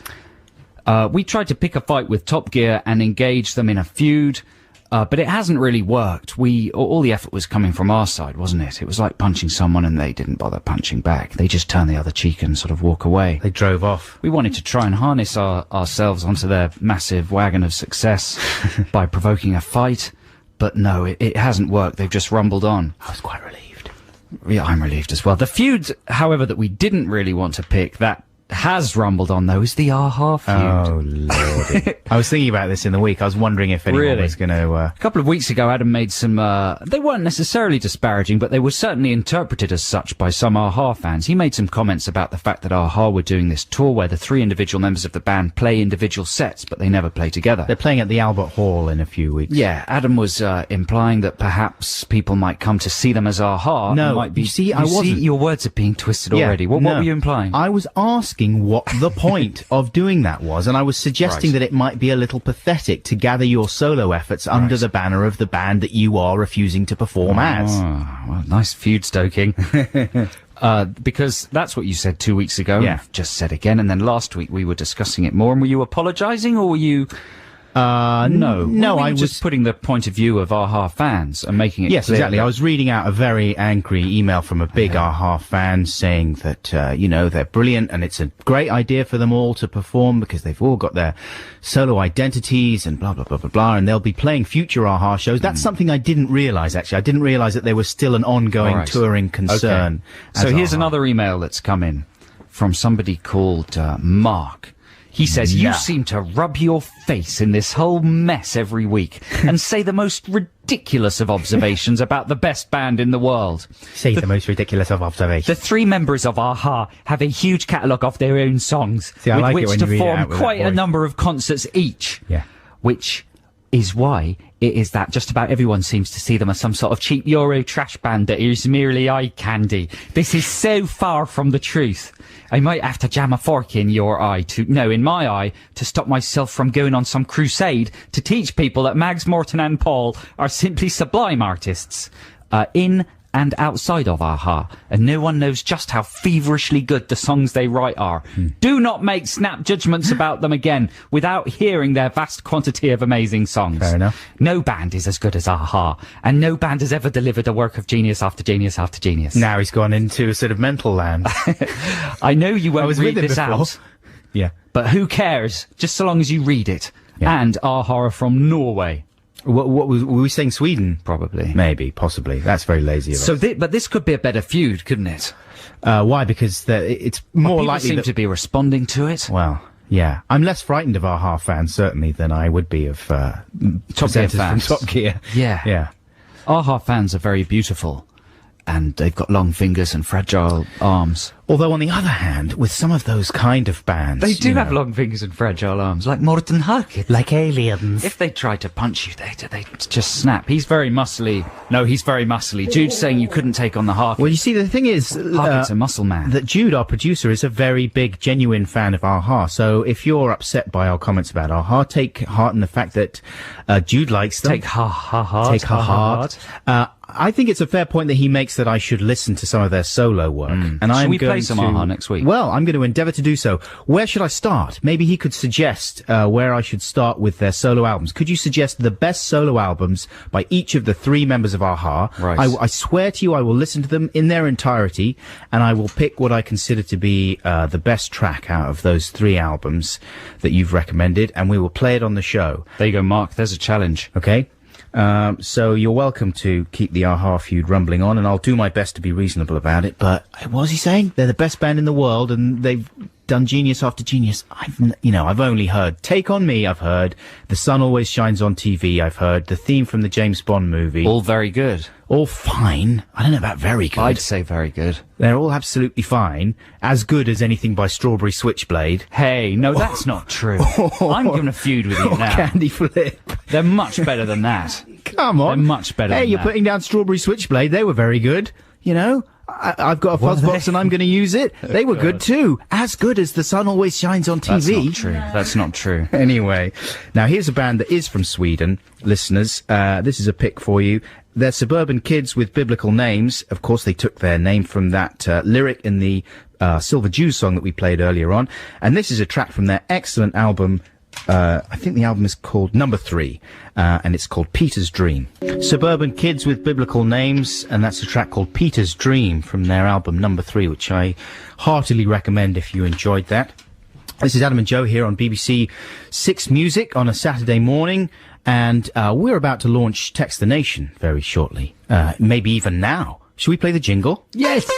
We tried to pick a fight with Top Gear and engage them in a feud, but it hasn't really worked. All the effort was coming from our side, wasn't it? It was like punching someone and they didn't bother punching back. They just turned the other cheek and sort of walk away. They drove off. We wanted to try and harness ourselves onto their massive wagon of success by provoking a fight, but no, it hasn't worked. They've just rumbled on. I was quite relieved. Yeah, I'm relieved as well. The feud, however, that we didn't really want to pick, that has rumbled on, though, is the Aha feud. Oh, Lordy. I was thinking about this in the week. I was wondering if anyone Really? was going to... A couple of weeks ago, Adam made some, they weren't necessarily disparaging, but they were certainly interpreted as such by some Aha fans. He made some comments about the fact that Aha were doing this tour where the 3 individual members of the band play individual sets, but they never play together. They're playing at the Albert Hall in a few weeks. Yeah, Adam was implying that perhaps people might come to see them as Aha. No, It might be, you see, I wasn't. your words are being twisted Yeah, already. What no. were you implying? I was asking what the point of doing that was, and I was suggesting Right. that it might be a little pathetic to gather your solo efforts under the banner of the band that you are refusing to perform as. Oh, well, nice feud stoking. Because that's what you said 2 weeks ago. Yeah. You've just said again, and then last week we were discussing it more. And were you apologising, or were you? No, no, Were you I just was putting the point of view of Aha fans and making it. Yes, clear exactly. that- I was reading out a very angry email from a big Aha fan saying that, they're brilliant and it's a great idea for them all to perform because they've all got their solo identities and blah, blah, blah, blah, blah, and they'll be playing future Aha shows. That's something I didn't realise, actually. I didn't realise that there was still an ongoing All right. touring concern. So as here's Aha. another email that's come in from somebody called Mark. He says, Yeah. you seem to rub your face in this whole mess every week and say the most ridiculous of observations about the best band in the world. Say the most ridiculous of observations. The 3 members of Aha have a huge catalogue of their own songs, See, I with like it which when to you read it form out with that quite a voice. number of concerts each. Yeah. Which is why it is that just about everyone seems to see them as some sort of cheap Euro trash band that is merely eye candy. This is so far from the truth. I might have to jam a fork in your eye in my eye, to stop myself from going on some crusade to teach people that Mags, Morton and Paul are simply sublime artists. In and outside of Aha, and no one knows just how feverishly good the songs they write are. Do not make snap judgments about them again without hearing their vast quantity of amazing songs. Fair enough. No band is as good as Aha, and no band has ever delivered a work of genius after genius after genius. Now he's gone into a sort of mental land. I know you I won't was read with him this before. out, Yeah. but who cares? Just so long as you read it. Yeah. And Aha are from Norway, What were we saying? Sweden? probably. Maybe, possibly. That's very lazy of us. So, but this could be a better feud, couldn't it? Why? Because it's more People likely seem that... to be responding to it. Well, yeah. I'm less frightened of Aha fans, certainly, than I would be of Gear presenters fans. from Top Gear. Yeah. Yeah. Aha fans are very beautiful, and they've got long fingers and fragile arms. Although, on the other hand, with some of those kind of bands... They do you have know, long fingers and fragile arms, like Morten Harket. Like aliens. If they try to punch you, they just snap. He's very muscly. No, he's very muscly. Jude's saying you couldn't take on the Harket. Well, you see, the thing is... Harket's a muscle man. that Jude, our producer, is a very big, genuine fan of Aha. So if you're upset by our comments about Aha, take heart in the fact that Jude likes them. Take ha ha ha. Take her heart. I think it's a fair point that he makes that I should listen to some of their solo work. And Shall I'm we going play some to, Aha next week? Well, I'm going to endeavour to do so. Where should I start? Maybe he could suggest where I should start with their solo albums. Could you suggest the best solo albums by each of the 3 members of Aha? Right. I swear to you, I will listen to them in their entirety, and I will pick what I consider to be the best track out of those 3 albums that you've recommended, and we will play it on the show. There you go, Mark. There's a challenge. Okay? So you're welcome to keep the Aha feud rumbling on, and I'll do my best to be reasonable about it. But what was he saying? They're the best band in the world, and they've done genius after genius. I've only heard Take On Me. I've heard The Sun Always Shines on TV. I've heard the theme from the James Bond movie. All very good. All fine. I don't know about very good. I'd say very good. They're all absolutely fine. As good as anything by Strawberry Switchblade. Hey, no, that's not true. I'm going to feud with you now. Candy Flip. They're much better than that. Come on. They're much better Hey, than you're that. putting down Strawberry Switchblade. They were very good. You know? I've got a fuzz box and I'm going to use it. They were good too. As good as The Sun Always Shines on TV. That's not true. That's not true. Anyway, now here's a band that is from Sweden, listeners. This is a pick for you. They're suburban kids with biblical names. Of course, they took their name from that lyric in the Silver Jews song that we played earlier on. And this is a track from their excellent album. I think the album is called Number 3, and it's called Peter's Dream. Suburban kids with biblical names, and that's a track called Peter's Dream from their album Number 3, which I heartily recommend if you enjoyed that. This is Adam and Joe here on BBC 6 Music on a Saturday morning, and we're about to launch Text the Nation very shortly, maybe even now. Should we play the jingle? Yes!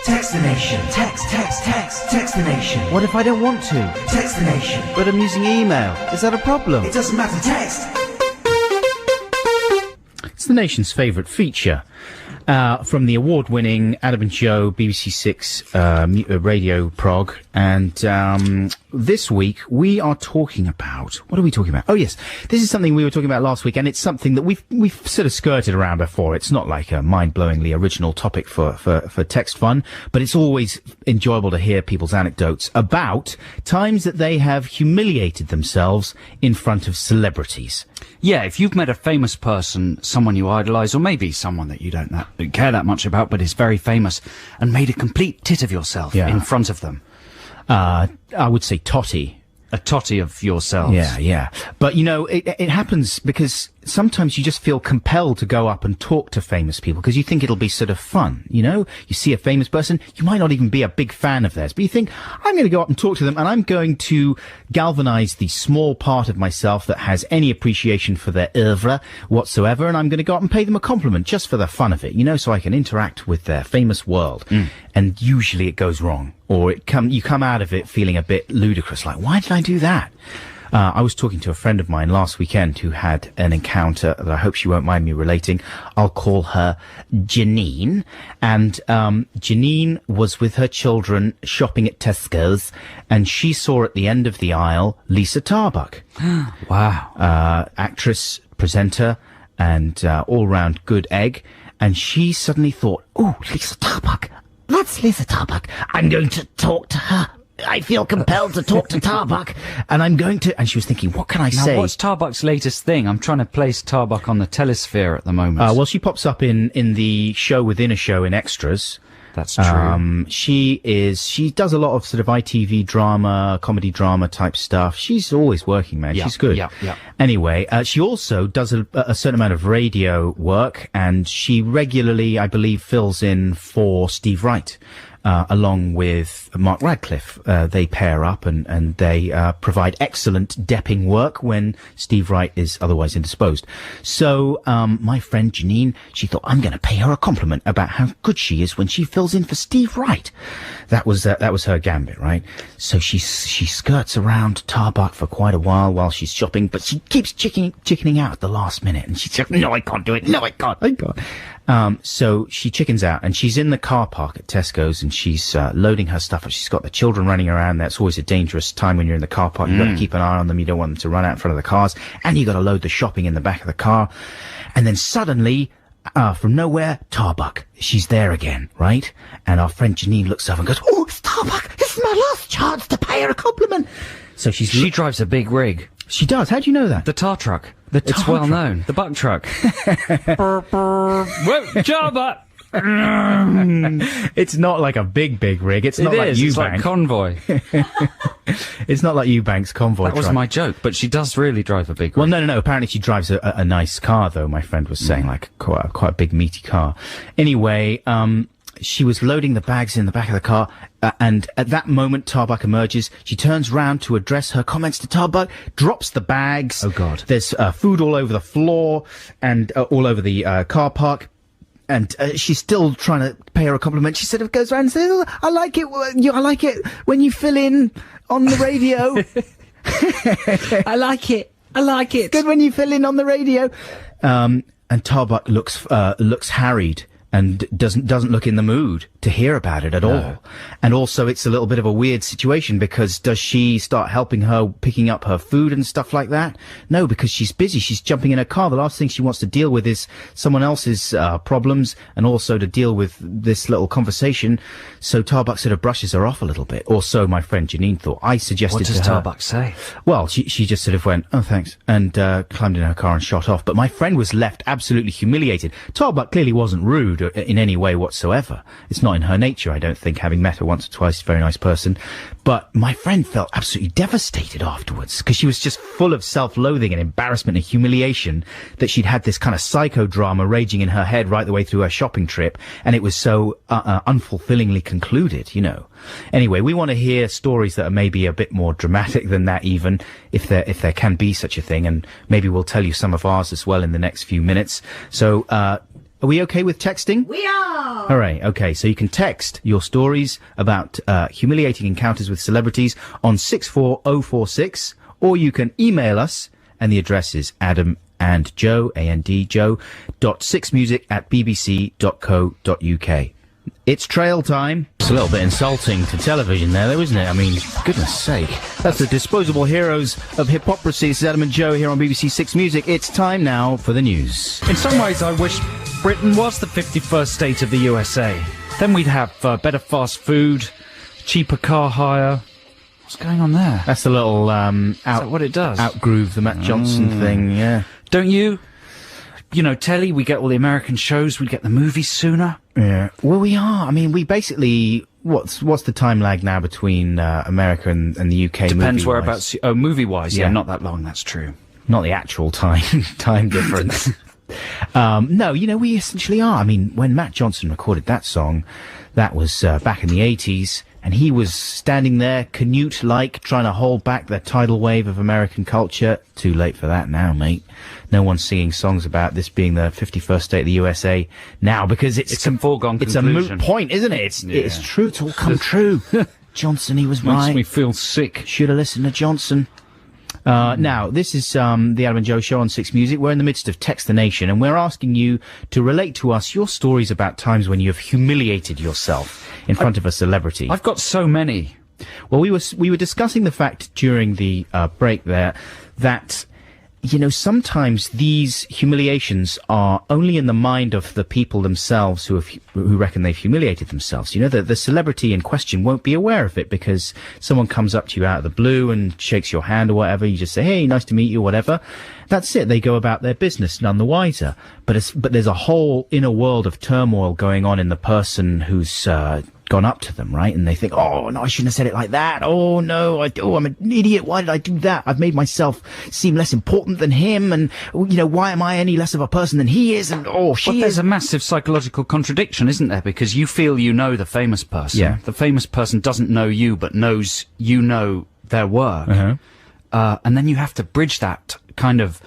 Text the nation. Text the nation. What if I don't want to? Text the nation. But I'm using email. Is that a problem? It doesn't matter, text. It's the nation's favourite feature. From the award-winning Adam and Joe BBC 6 radio prog. And this week we are talking about... What are we talking about? Oh, yes. This is something we were talking about last week, and it's something that we've sort of skirted around before. It's not like a mind-blowingly original topic for text fun, but it's always enjoyable to hear people's anecdotes about times that they have humiliated themselves in front of celebrities. Yeah, if you've met a famous person, someone you idolise, or maybe someone that you don't care that much about, but is very famous, and made a complete tit of yourself in front of them. I would say totty. A totty of yourselves. Yeah. But, you know, it happens because sometimes you just feel compelled to go up and talk to famous people because you think it'll be sort of fun, you know? You see a famous person, you might not even be a big fan of theirs, but you think, I'm going to go up and talk to them and I'm going to galvanize the small part of myself that has any appreciation for their oeuvre whatsoever, and I'm going to go up and pay them a compliment just for the fun of it, you know, so I can interact with their famous world. And usually it goes wrong, or you come out of it feeling a bit ludicrous, like, why did I do that? I was talking to a friend of mine last weekend who had an encounter that I hope she won't mind me relating. I'll call her Janine. And Janine was with her children shopping at Tesco's, and she saw at the end of the aisle Lisa Tarbuck. Wow. Actress, presenter, and all-round good egg. And she suddenly thought, oh, Lisa Tarbuck. That's Lisa Tarbuck. I'm going to talk to her. I feel compelled to talk to Tarbuck, and she was thinking, what can I say? What's Tarbuck's latest thing? I'm trying to place Tarbuck on the telesphere at the moment. Well, she pops up in the show within a show in Extras. That's true. She does a lot of sort of ITV drama, comedy drama type stuff. She's always working, man. Yeah, she's good. Yeah. Anyway, she also does a certain amount of radio work, and she regularly, I believe, fills in for Steve Wright. Along with Mark Radcliffe, they pair up and they provide excellent depping work when Steve Wright is otherwise indisposed. So my friend Janine, she thought, I'm going to pay her a compliment about how good she is when she fills in for Steve Wright. That was her gambit, right? So she skirts around Tarbuck for quite a while she's shopping, but she keeps chickening out at the last minute, and she's like, no, I can't do it. No, I can't. So she chickens out, and she's in the car park at Tesco's, and she's loading her stuff. She's got the children running around. That's always a dangerous time when you're in the car park. You've got to keep an eye on them. You don't want them to run out in front of the cars, and you got to load the shopping in the back of the car. And then suddenly, from nowhere, Tarbuck. She's there again, right? And our friend Janine looks over and goes, oh, it's Tarbuck. This is my last chance to pay her a compliment. So she drives a big rig. She does. How do you know that? The tar truck. It's well truck. known. The buck truck. Whoa, Tarbuck! It's not like a big rig. It's not like Eubank. It's like Convoy. It's not like Eubank's Convoy That was truck. my joke, but she does really drive a big rig. Well, no. Apparently she drives a nice car, though, my friend was saying, like quite a big, meaty car. Anyway, she was loading the bags in the back of the car, and at that moment, Tarbuck emerges. She turns round to address her comments to Tarbuck, drops the bags. Oh, God. There's food all over the floor and all over the car park. And she's still trying to pay her a compliment. She sort of goes around and says, oh, I like it when you fill in on the radio. I like it. It's good when you fill in on the radio. And Tarbuck looks harried and doesn't look in the mood to hear about it at all. And also it's a little bit of a weird situation because does she start helping her picking up her food and stuff like that? No, because she's busy. She's jumping in her car. The last thing she wants to deal with is someone else's problems and also to deal with this little conversation. So Tarbuck sort of brushes her off a little bit. Or so my friend Janine thought. I suggested What does to her. Tarbuck say? Well, she just sort of went, oh, thanks, and climbed in her car and shot off. But my friend was left absolutely humiliated. Tarbuck clearly wasn't rude in any way whatsoever. It's not in her nature, I don't think, having met her once or twice, very nice person. But my friend felt absolutely devastated afterwards because she was just full of self-loathing and embarrassment and humiliation that she'd had this kind of psychodrama raging in her head right the way through her shopping trip, and it was so unfulfillingly concluded, you know. Anyway, we want to hear stories that are maybe a bit more dramatic than that, even if there can be such a thing, and maybe we'll tell you some of ours as well in the next few minutes. So, are we okay with texting? We are! All right, okay, so you can text your stories about humiliating encounters with celebrities on 64046, or you can email us, and the address is Adam and Joe, A-N-D, joe.6music@bbc.co.uk. It's trail time. It's a little bit insulting to television there, though, isn't it? I mean, for goodness sake. That's the disposable heroes of hypocrisy. This is Adam and Joe here on BBC Six Music. It's time now for the news. In some ways, I wish Britain was the 51st state of the USA. Then we'd have better fast food, cheaper car hire. What's going on there? That's the little, Is that what it does? outgroove the Matt Johnson thing, yeah. Don't you? You know, telly, we get all the American shows, we get the movies sooner. Yeah. Well, we are. I mean, we basically, what's the time lag now between America and the UK? Depends movie-wise? whereabouts. Oh, movie-wise, yeah, Yeah. not that long, that's true. Not the actual time difference. No, you know, we essentially are. I mean, when Matt Johnson recorded that song, that was back in the 80s, and he was standing there, Canute-like, trying to hold back the tidal wave of American culture. Too late for that now, mate. No one's singing songs about this being the 51st state of the USA now, because it's a foregone It's a conclusion. moot point, isn't it? It's true. It's all come true. Johnson, he was Makes right. me feel sick. Should have listened to Johnson. Now, this is the Adam and Joe Show on Six Music. We're in the midst of Text the Nation, and we're asking you to relate to us your stories about times when you have humiliated yourself in front of a celebrity. I've got so many. Well, we were discussing the fact during the break there that, you know, sometimes these humiliations are only in the mind of the people themselves who reckon they've humiliated themselves. You know, the celebrity in question won't be aware of it because someone comes up to you out of the blue and shakes your hand or whatever. You just say, hey, nice to meet you, whatever. That's it. They go about their business, none the wiser. But there's a whole inner world of turmoil going on in the person who's gone up to them, right? And they think, oh, no, I shouldn't have said it like that. Oh, no, I'm an idiot. Why did I do that? I've made myself seem less important than him. And, you know, why am I any less of a person than he is? And, oh, But there's a massive psychological contradiction, isn't there? Because you feel you know the famous person. Yeah. The famous person doesn't know you, but knows you know their work. And then you have to bridge that kind of,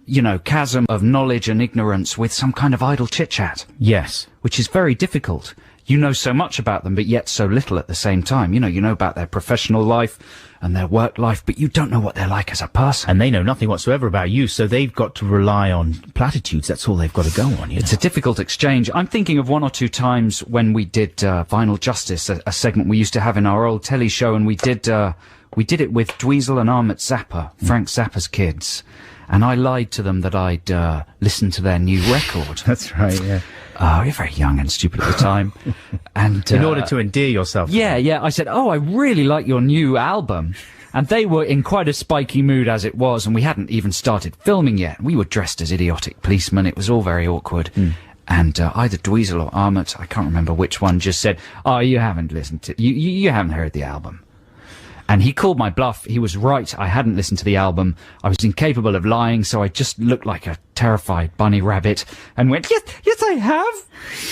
you know, chasm of knowledge and ignorance with some kind of idle chit-chat. Yes. Which is very difficult. You know so much about them, but yet so little at the same time. You know about their professional life and their work life, but you don't know what they're like as a person. And they know nothing whatsoever about you, so they've got to rely on platitudes. That's all they've got to go on, you It's know? a difficult exchange. I'm thinking of one or two times when we did Vinyl Justice, a segment we used to have in our old telly show, and we did it with Dweezil and Ahmet Zappa, Frank Zappa's kids. And I lied to them that I'd listened to their new record. That's right, yeah. You're very young and stupid at the time. And In order to endear yourself. Yeah. I said, oh, I really like your new album. And they were in quite a spiky mood as it was, and we hadn't even started filming yet. We were dressed as idiotic policemen. It was all very awkward. And either Dweezil or Ahmet, I can't remember which one, just said, oh, you haven't listened to... You haven't heard the album. And he called my bluff. He was right. I hadn't listened to the album. I was incapable of lying, so I just looked like a terrified bunny rabbit and went, yes, I have.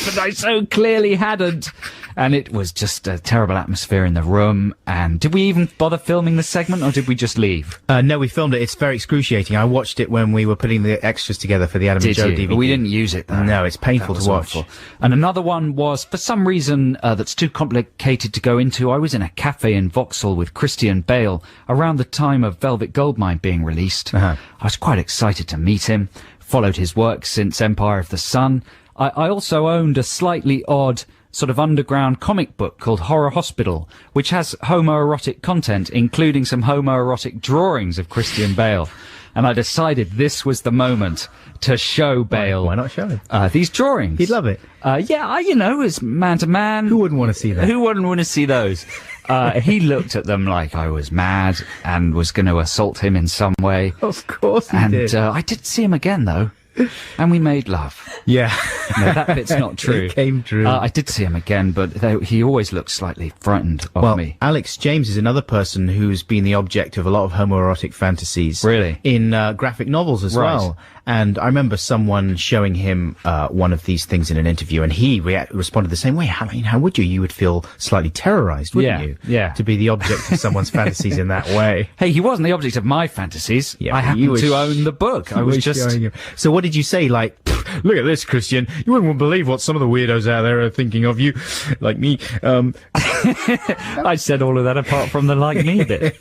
But I so clearly hadn't. And it was just a terrible atmosphere in the room. And did we even bother filming the segment, or did we just leave? No, we filmed it. It's very excruciating. I watched it when we were putting the extras together for the Adam and Did Joe you? DVD. But we didn't use it, though. No, it's painful That was to watch. awful. And another one was, for some reason that's too complicated to go into, I was in a cafe in Vauxhall with Christian Bale around the time of Velvet Goldmine being released. I was quite excited to meet him, followed his work since Empire of the Sun. I also owned a slightly odd sort of underground comic book called Horror Hospital, which has homoerotic content, including some homoerotic drawings of Christian Bale. And I decided this was the moment to show Bale. Why not show him? These drawings. He'd love it. It's man to man. Who wouldn't want to see that? Who wouldn't want to see those? He looked at them like I was mad and was going to assault him in some way. Of course he did. And I did see him again, though. And we made love. Yeah. No, that bit's not true. It came true. I did see him again, but he always looked slightly frightened of me. Alex James is another person who's been the object of a lot of homoerotic fantasies. Really? In graphic novels as well. And I remember someone showing him one of these things in an interview, and he responded the same way. How would you? You would feel slightly terrorized, wouldn't you? Yeah. To be the object of someone's fantasies in that way. Hey, he wasn't the object of my fantasies. Yeah, I but happened to own the book. I was just... showing him. So what did you say? Like, look at this, Christian. You wouldn't believe what some of the weirdos out there are thinking of you, like me. I said all of that apart from the like me bit.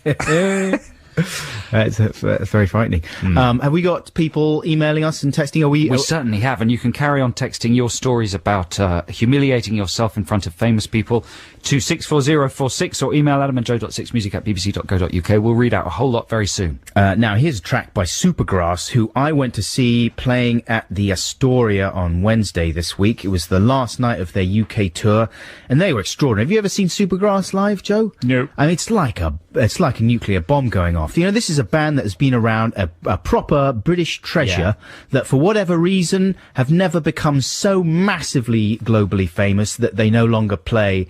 That's very frightening. Have we got people emailing us and texting? We certainly have, and you can carry on texting your stories about humiliating yourself in front of famous people to 64046 or email adamandjoe.6music@bbc.co.uk. We'll read out a whole lot very soon. Now, here's a track by Supergrass, who I went to see playing at the Astoria on Wednesday this week. It was the last night of their UK tour, and they were extraordinary. Have you ever seen Supergrass live, Joe? No. I mean, it's like a nuclear bomb going off. You know, this is a band that has been around, a proper British treasure that for whatever reason have never become so massively globally famous that they no longer play,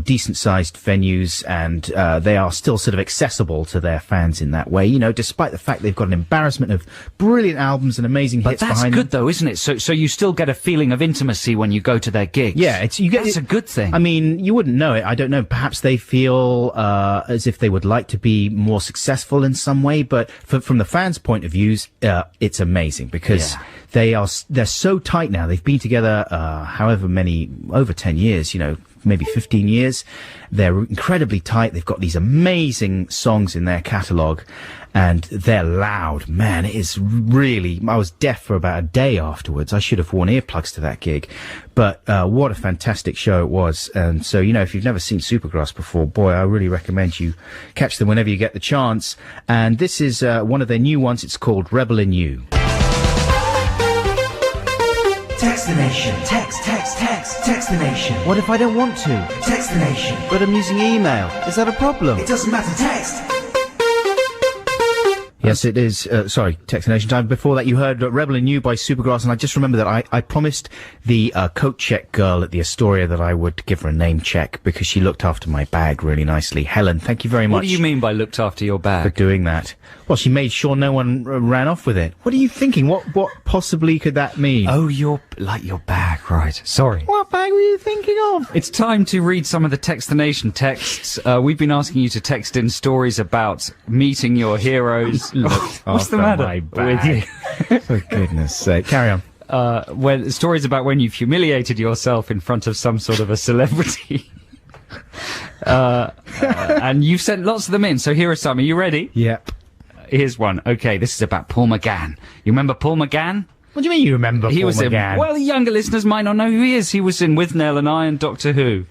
decent sized venues, and they are still sort of accessible to their fans in that way, you know, despite the fact they've got an embarrassment of brilliant albums and amazing hits behind them. But that's good though, isn't it? So you still get a feeling of intimacy when you go to their gigs. Yeah, that's a good thing. I mean, you wouldn't know it. I don't know. Perhaps they feel as if they would like to be more successful in some way, but from the fans' point of view, it's amazing because they're so tight now. They've been together however many, over 10 years, you know, maybe 15 years. They're incredibly tight. They've got these amazing songs in their catalogue, and they're loud. Man, it is really... I was deaf for about a day afterwards. I should have worn earplugs to that gig. But what a fantastic show it was. And so, you know, if you've never seen Supergrass before, boy, I really recommend you catch them whenever you get the chance. And this is one of their new ones. It's called Rebel in You. Text the nation. Text the nation. What if I don't want to? Text the nation. But I'm using email. Is that a problem? It doesn't matter, text. Yes, it is. Sorry, Text the Nation time. Before that, you heard Rebel in You by Supergrass, and I just remember that I promised the coat check girl at the Astoria that I would give her a name check because she looked after my bag really nicely. Helen, thank you very much. What do you mean by looked after your bag? For doing that. Well, she made sure no one ran off with it. What are you thinking? What possibly could that mean? Oh, your bag, right. Sorry. What bag were you thinking of? It's time to read some of the Text the Nation texts. We've been asking you to text in stories about meeting your heroes. What's the matter with you? For goodness sake. Carry on. Stories about when you've humiliated yourself in front of some sort of a celebrity. And you've sent lots of them in, so here are some. Are you ready? Yep. Here's one. Okay, this is about Paul McGann. You remember Paul McGann? What do you mean you remember Paul McGann? Well, the younger listeners might not know who he is. He was in With Nell and I and Doctor Who.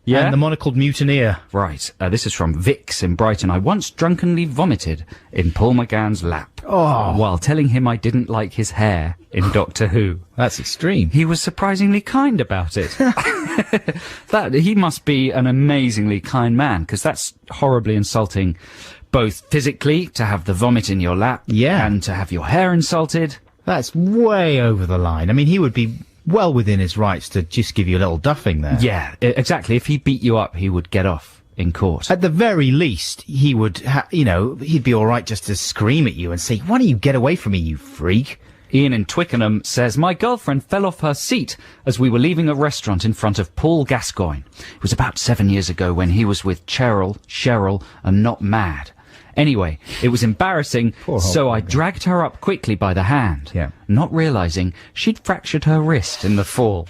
Yeah? And the monocled mutineer. Right. This is from Vix in Brighton. I once drunkenly vomited in Paul McGann's lap while telling him I didn't like his hair in Doctor Who. That's extreme. He was surprisingly kind about it. He must be an amazingly kind man, because that's horribly insulting, both physically, to have the vomit in your lap, and to have your hair insulted. That's way over the line. I mean, he would be well within his rights to just give you a little duffing there. Yeah, exactly. If he beat you up, he would get off in court. At the very least, he would, he'd be all right just to scream at you and say, "Why don't you get away from me, you freak?" Ian in Twickenham says, my girlfriend fell off her seat as we were leaving a restaurant in front of Paul Gascoigne. It was about 7 years ago when he was with Cheryl, and Not Mad. Anyway, it was embarrassing, Poor so old I woman. dragged her up quickly by the hand, Yeah. not realising she'd fractured her wrist in the fall.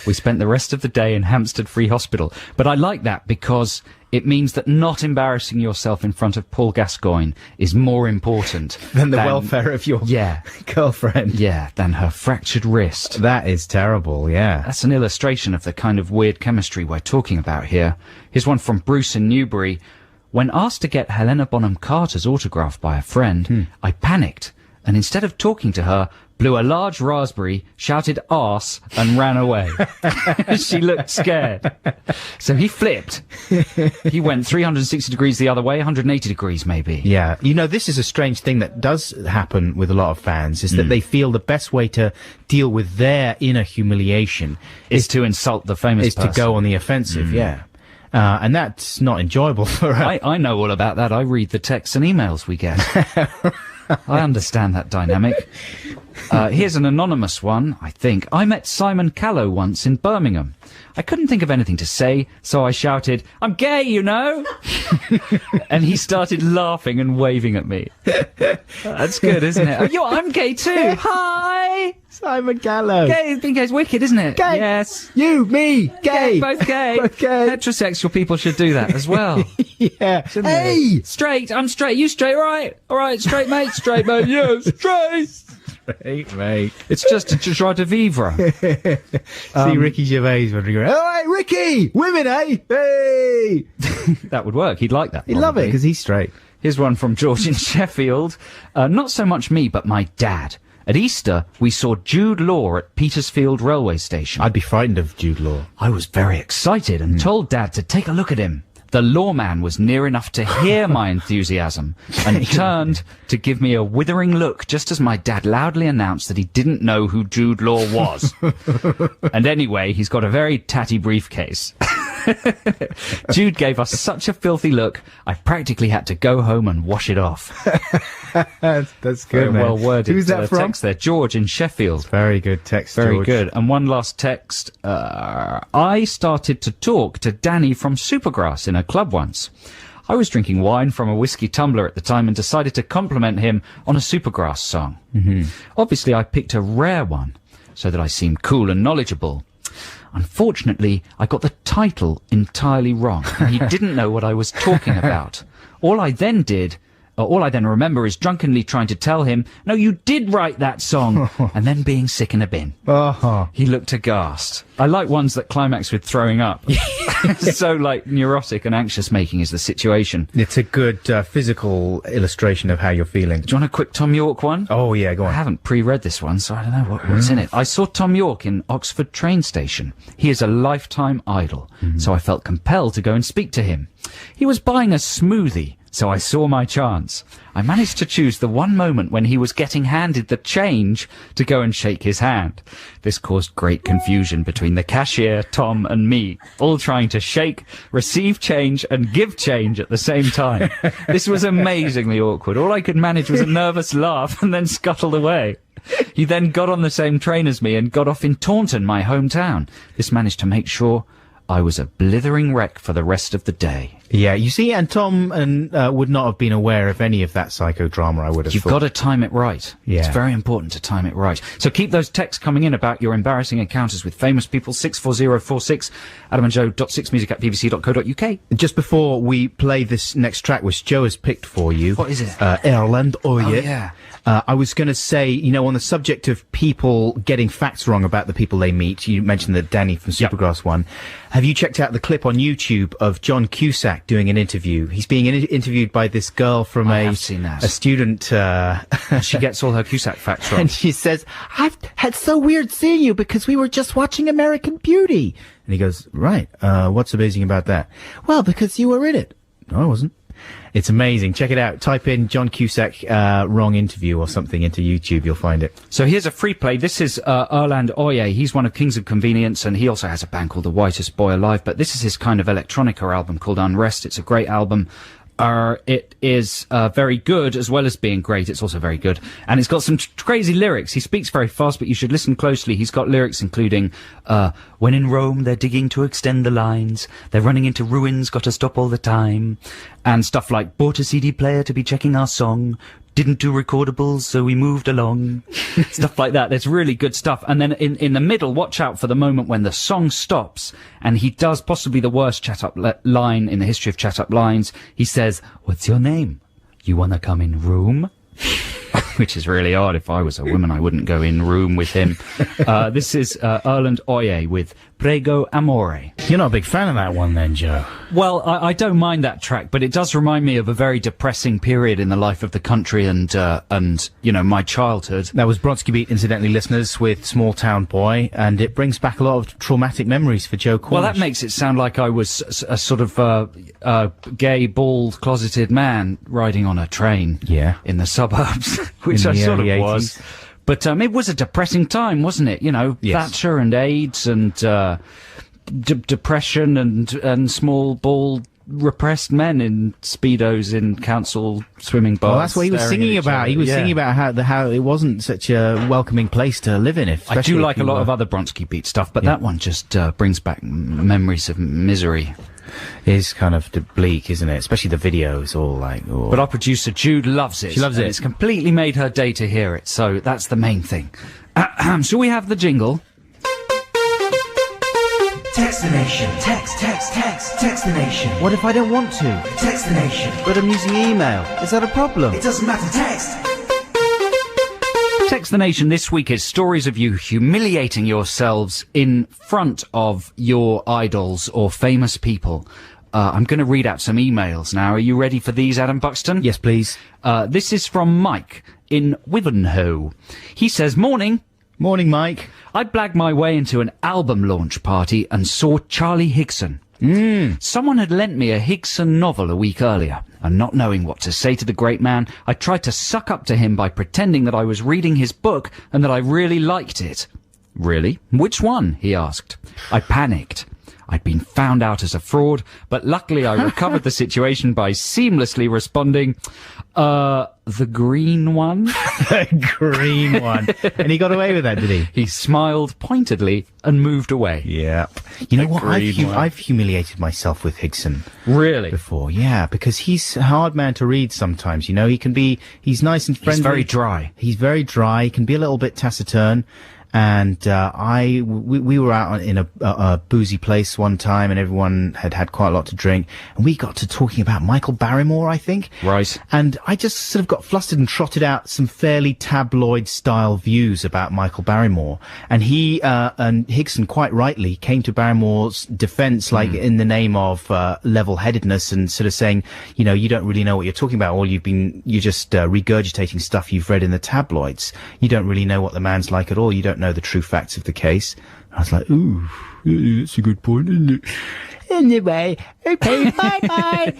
We spent the rest of the day in Hampstead Free Hospital, but I like that because it means that not embarrassing yourself in front of Paul Gascoigne is more important Than the welfare of your Yeah, girlfriend. yeah, than her fractured wrist. That is terrible, yeah. That's an illustration of the kind of weird chemistry we're talking about here. Here's one from Bruce in Newbury. When asked to get Helena Bonham Carter's autograph by a friend, I panicked, and instead of talking to her, blew a large raspberry, shouted arse, and ran away. She looked scared. So he flipped. He went 360 degrees the other way, 180 degrees maybe. Yeah, you know, this is a strange thing that does happen with a lot of fans, is that they feel the best way to deal with their inner humiliation Is to insult the famous is to person. go on the offensive, yeah. And that's not enjoyable for us. I know all about that. I read the texts and emails we get. I understand that dynamic. Here's an anonymous one, I think. I met Simon Callow once in Birmingham. I couldn't think of anything to say, so I shouted, "I'm gay, you know!" And he started laughing and waving at me. That's good, isn't it? Oh, I'm gay too! Hi! Simon Gallo. Gay, being gay's wicked, isn't it? Gay. Yes. You, me, gay. Both gay. Both gay. Heterosexual people should do that as well. Yeah. Shouldn't Hey! they? Straight, I'm straight. You straight, right? All right, straight, mate. Straight, mate. Yeah, straight. Hey, mate. It's just a joie de vivre. See Ricky Gervais wandering around. Oh, hey, Ricky! Women, eh? Hey! That would work. He'd like that. He'd love it probably. because he's straight. Here's one from George in Sheffield. Not so much me, but my dad. At Easter, we saw Jude Law at Petersfield railway station. I'd be frightened of Jude Law. I was very excited and told Dad to take a look at him. The lawman was near enough to hear my enthusiasm and turned to give me a withering look just as my dad loudly announced that he didn't know who Jude Law was. And anyway, he's got a very tatty briefcase. Jude gave us such a filthy look, I practically had to go home and wash it off. That's good, Very man. well worded. Who's that from? Text there. George in Sheffield. Very good text, Very George. good. And one last text. I started to talk to Danny from Supergrass in a club once. I was drinking wine from a whiskey tumbler at the time and decided to compliment him on a Supergrass song. Obviously, I picked a rare one so that I seemed cool and knowledgeable. Unfortunately, I got the title entirely wrong. And he didn't know what I was talking about. All I then remember is drunkenly trying to tell him, "No, you did write that song," and then being sick in a bin. Oh, He looked aghast. I like ones that climax with throwing up. So, like, neurotic and anxious making is the situation. it's a good physical illustration of how you're feeling. Do you want a quick Tom York one? Oh, yeah, go I on. haven't pre-read this one, so I don't know what's in it. I saw Tom York in Oxford train station. He is a lifetime idol, so I felt compelled to go and speak to him. He was buying a smoothie, so I saw my chance. I managed to choose the one moment when he was getting handed the change to go and shake his hand. This caused great confusion between the cashier, Tom, and me, all trying to shake, receive change, and give change at the same time. This was amazingly awkward. All I could manage was a nervous laugh and then scuttled away. He then got on the same train as me and got off in Taunton, my hometown. This managed to make sure I was a blithering wreck for the rest of the day. Yeah, you see, and Tom would not have been aware of any of that psychodrama, I would have You've thought. got to time it right. Yeah. It's very important to time it right. So keep those texts coming in about your embarrassing encounters with famous people. 64046, adamandjoe.6music@bbc.co.uk. Just before we play this next track, which Joe has picked for you. What is it? Ireland, Oh, yeah. I was going to say, you know, on the subject of people getting facts wrong about the people they meet, you mentioned the Danny from Yep. Supergrass one. Have you checked out the clip on YouTube of John Cusack doing an interview? He's being interviewed by this girl from I have seen that. a student, She gets all her Cusack facts wrong. and she says, "I've had so weird seeing you because we were just watching American Beauty." And he goes, "Right, what's amazing about that?" "Well, because you were in it." "No, I wasn't." It's amazing. Check it out. Type in John Cusack wrong interview or something into YouTube. You'll find it. So here's a free play. This is Erland Oye. He's one of Kings of Convenience, and he also has a band called The Whitest Boy Alive. But this is his kind of electronica album called Unrest. It's a great album. It is very good, as well as being great. It's also very good. And it's got some crazy lyrics. He speaks very fast, but you should listen closely. He's got lyrics including, when in Rome, they're digging to extend the lines. They're running into ruins, got to stop all the time. And stuff like, bought a CD player to be checking our song. Didn't do recordables, so we moved along. Stuff like that. There's really good stuff. And then in the middle, watch out for the moment when the song stops and he does possibly the worst chat-up line in the history of chat-up lines. He says, "What's your name? You wanna come in room?" Which is really odd. If I was a woman, I wouldn't go in room with him. This is Erland Oye with Prego Amore. You're not a big fan of that one then, Joe? Well, I don't mind that track, but it does remind me of a very depressing period in the life of the country and you know, my childhood. That was Brodsky Beat, incidentally, listeners, with Small Town Boy, and it brings back a lot of traumatic memories for Joe Cornish. Well, that makes it sound like I was a sort of gay, bald, closeted man riding on a train in the suburbs, which I sort of was. But it was a depressing time, wasn't it? You know, Thatcher and AIDS and depression and small, bald, repressed men in Speedos in council swimming baths. Well, that's what he was singing about. He was singing about how it wasn't such a welcoming place to live in. I do like a lot of other Bronsky Beat stuff, but that one just brings back memories of misery. Is kind of bleak, isn't it? Especially the videos, all like. Oh. But our producer Jude loves it. She loves it. It's completely made her day to hear it. So that's the main thing. Shall we have the jingle? Text the nation. Text the nation. What if I don't want to? Text the nation. But I'm using email. Is that a problem? It doesn't matter, text. Text the Nation this week is stories of you humiliating yourselves in front of your idols or famous people. I'm going to read out some emails now. Are you ready for these, Adam Buxton? Yes, please. This is from Mike in Wivenhoe. He says, Morning. Morning, Mike. I blagged my way into an album launch party and saw Charlie Higson. Someone had lent me a Higson novel a week earlier, and not knowing what to say to the great man, I tried to suck up to him by pretending that I was reading his book and that I really liked it. Really? Which one? He asked. I panicked. I'd been found out as a fraud, but luckily I recovered the situation by seamlessly responding, the green one? The green one. And he got away with that, did he? He smiled pointedly and moved away. Yeah. You know what? I've humiliated myself with Higson. Really? Before, yeah, because he's a hard man to read sometimes, you know. He's nice and friendly. He's very dry. He's very dry. He can be a little bit taciturn. And we were out in a boozy place one time, and everyone had quite a lot to drink, and we got to talking about Michael Barrymore, I think. Right. And I just sort of got flustered and trotted out some fairly tabloid-style views about Michael Barrymore, and he and Higson quite rightly came to Barrymore's defence, like in the name of level-headedness, and sort of saying, you know, you don't really know what you're talking about, or you're just regurgitating stuff you've read in the tabloids. You don't really know what the man's like at all. You don't know the true facts of the case. I was like, ooh, that's a good point, isn't it? Anyway, okay, bye-bye.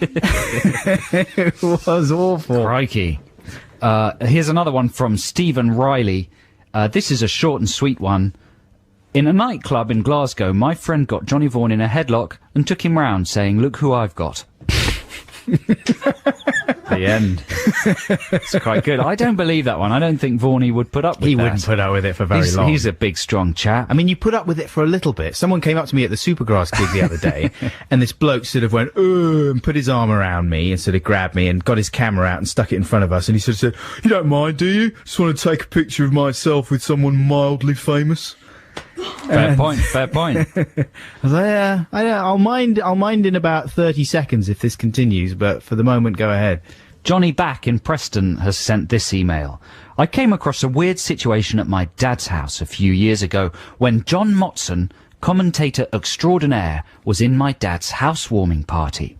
It was awful. Crikey. Here's another one from Stephen Riley. This is a short and sweet one. In a nightclub in Glasgow, my friend got Johnny Vaughan in a headlock and took him round saying, look who I've got. The end. It's quite good. I don't believe that one. I don't think Vaughany would put up with that. He wouldn't put up with it for very long. He's a big, strong chap. I mean, you put up with it for a little bit. Someone came up to me at the Supergrass gig the other day, and this bloke sort of went, and put his arm around me and sort of grabbed me and got his camera out and stuck it in front of us, and he sort of said, you don't mind, do you? Just want to take a picture of myself with someone mildly famous. Fair point. I was like, yeah, I'll mind in about 30 seconds if this continues, but for the moment, go ahead. Johnny Back in Preston has sent this email. I came across a weird situation at my dad's house a few years ago when John Motson, commentator extraordinaire, was in my dad's housewarming party.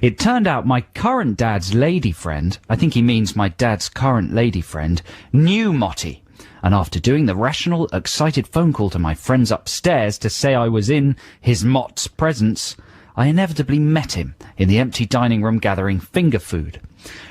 It turned out my current dad's lady friend, I think he means my dad's current lady friend, knew Motty. And after doing the rational, excited phone call to my friends upstairs to say I was in his Mott's presence, I inevitably met him in the empty dining room gathering finger food.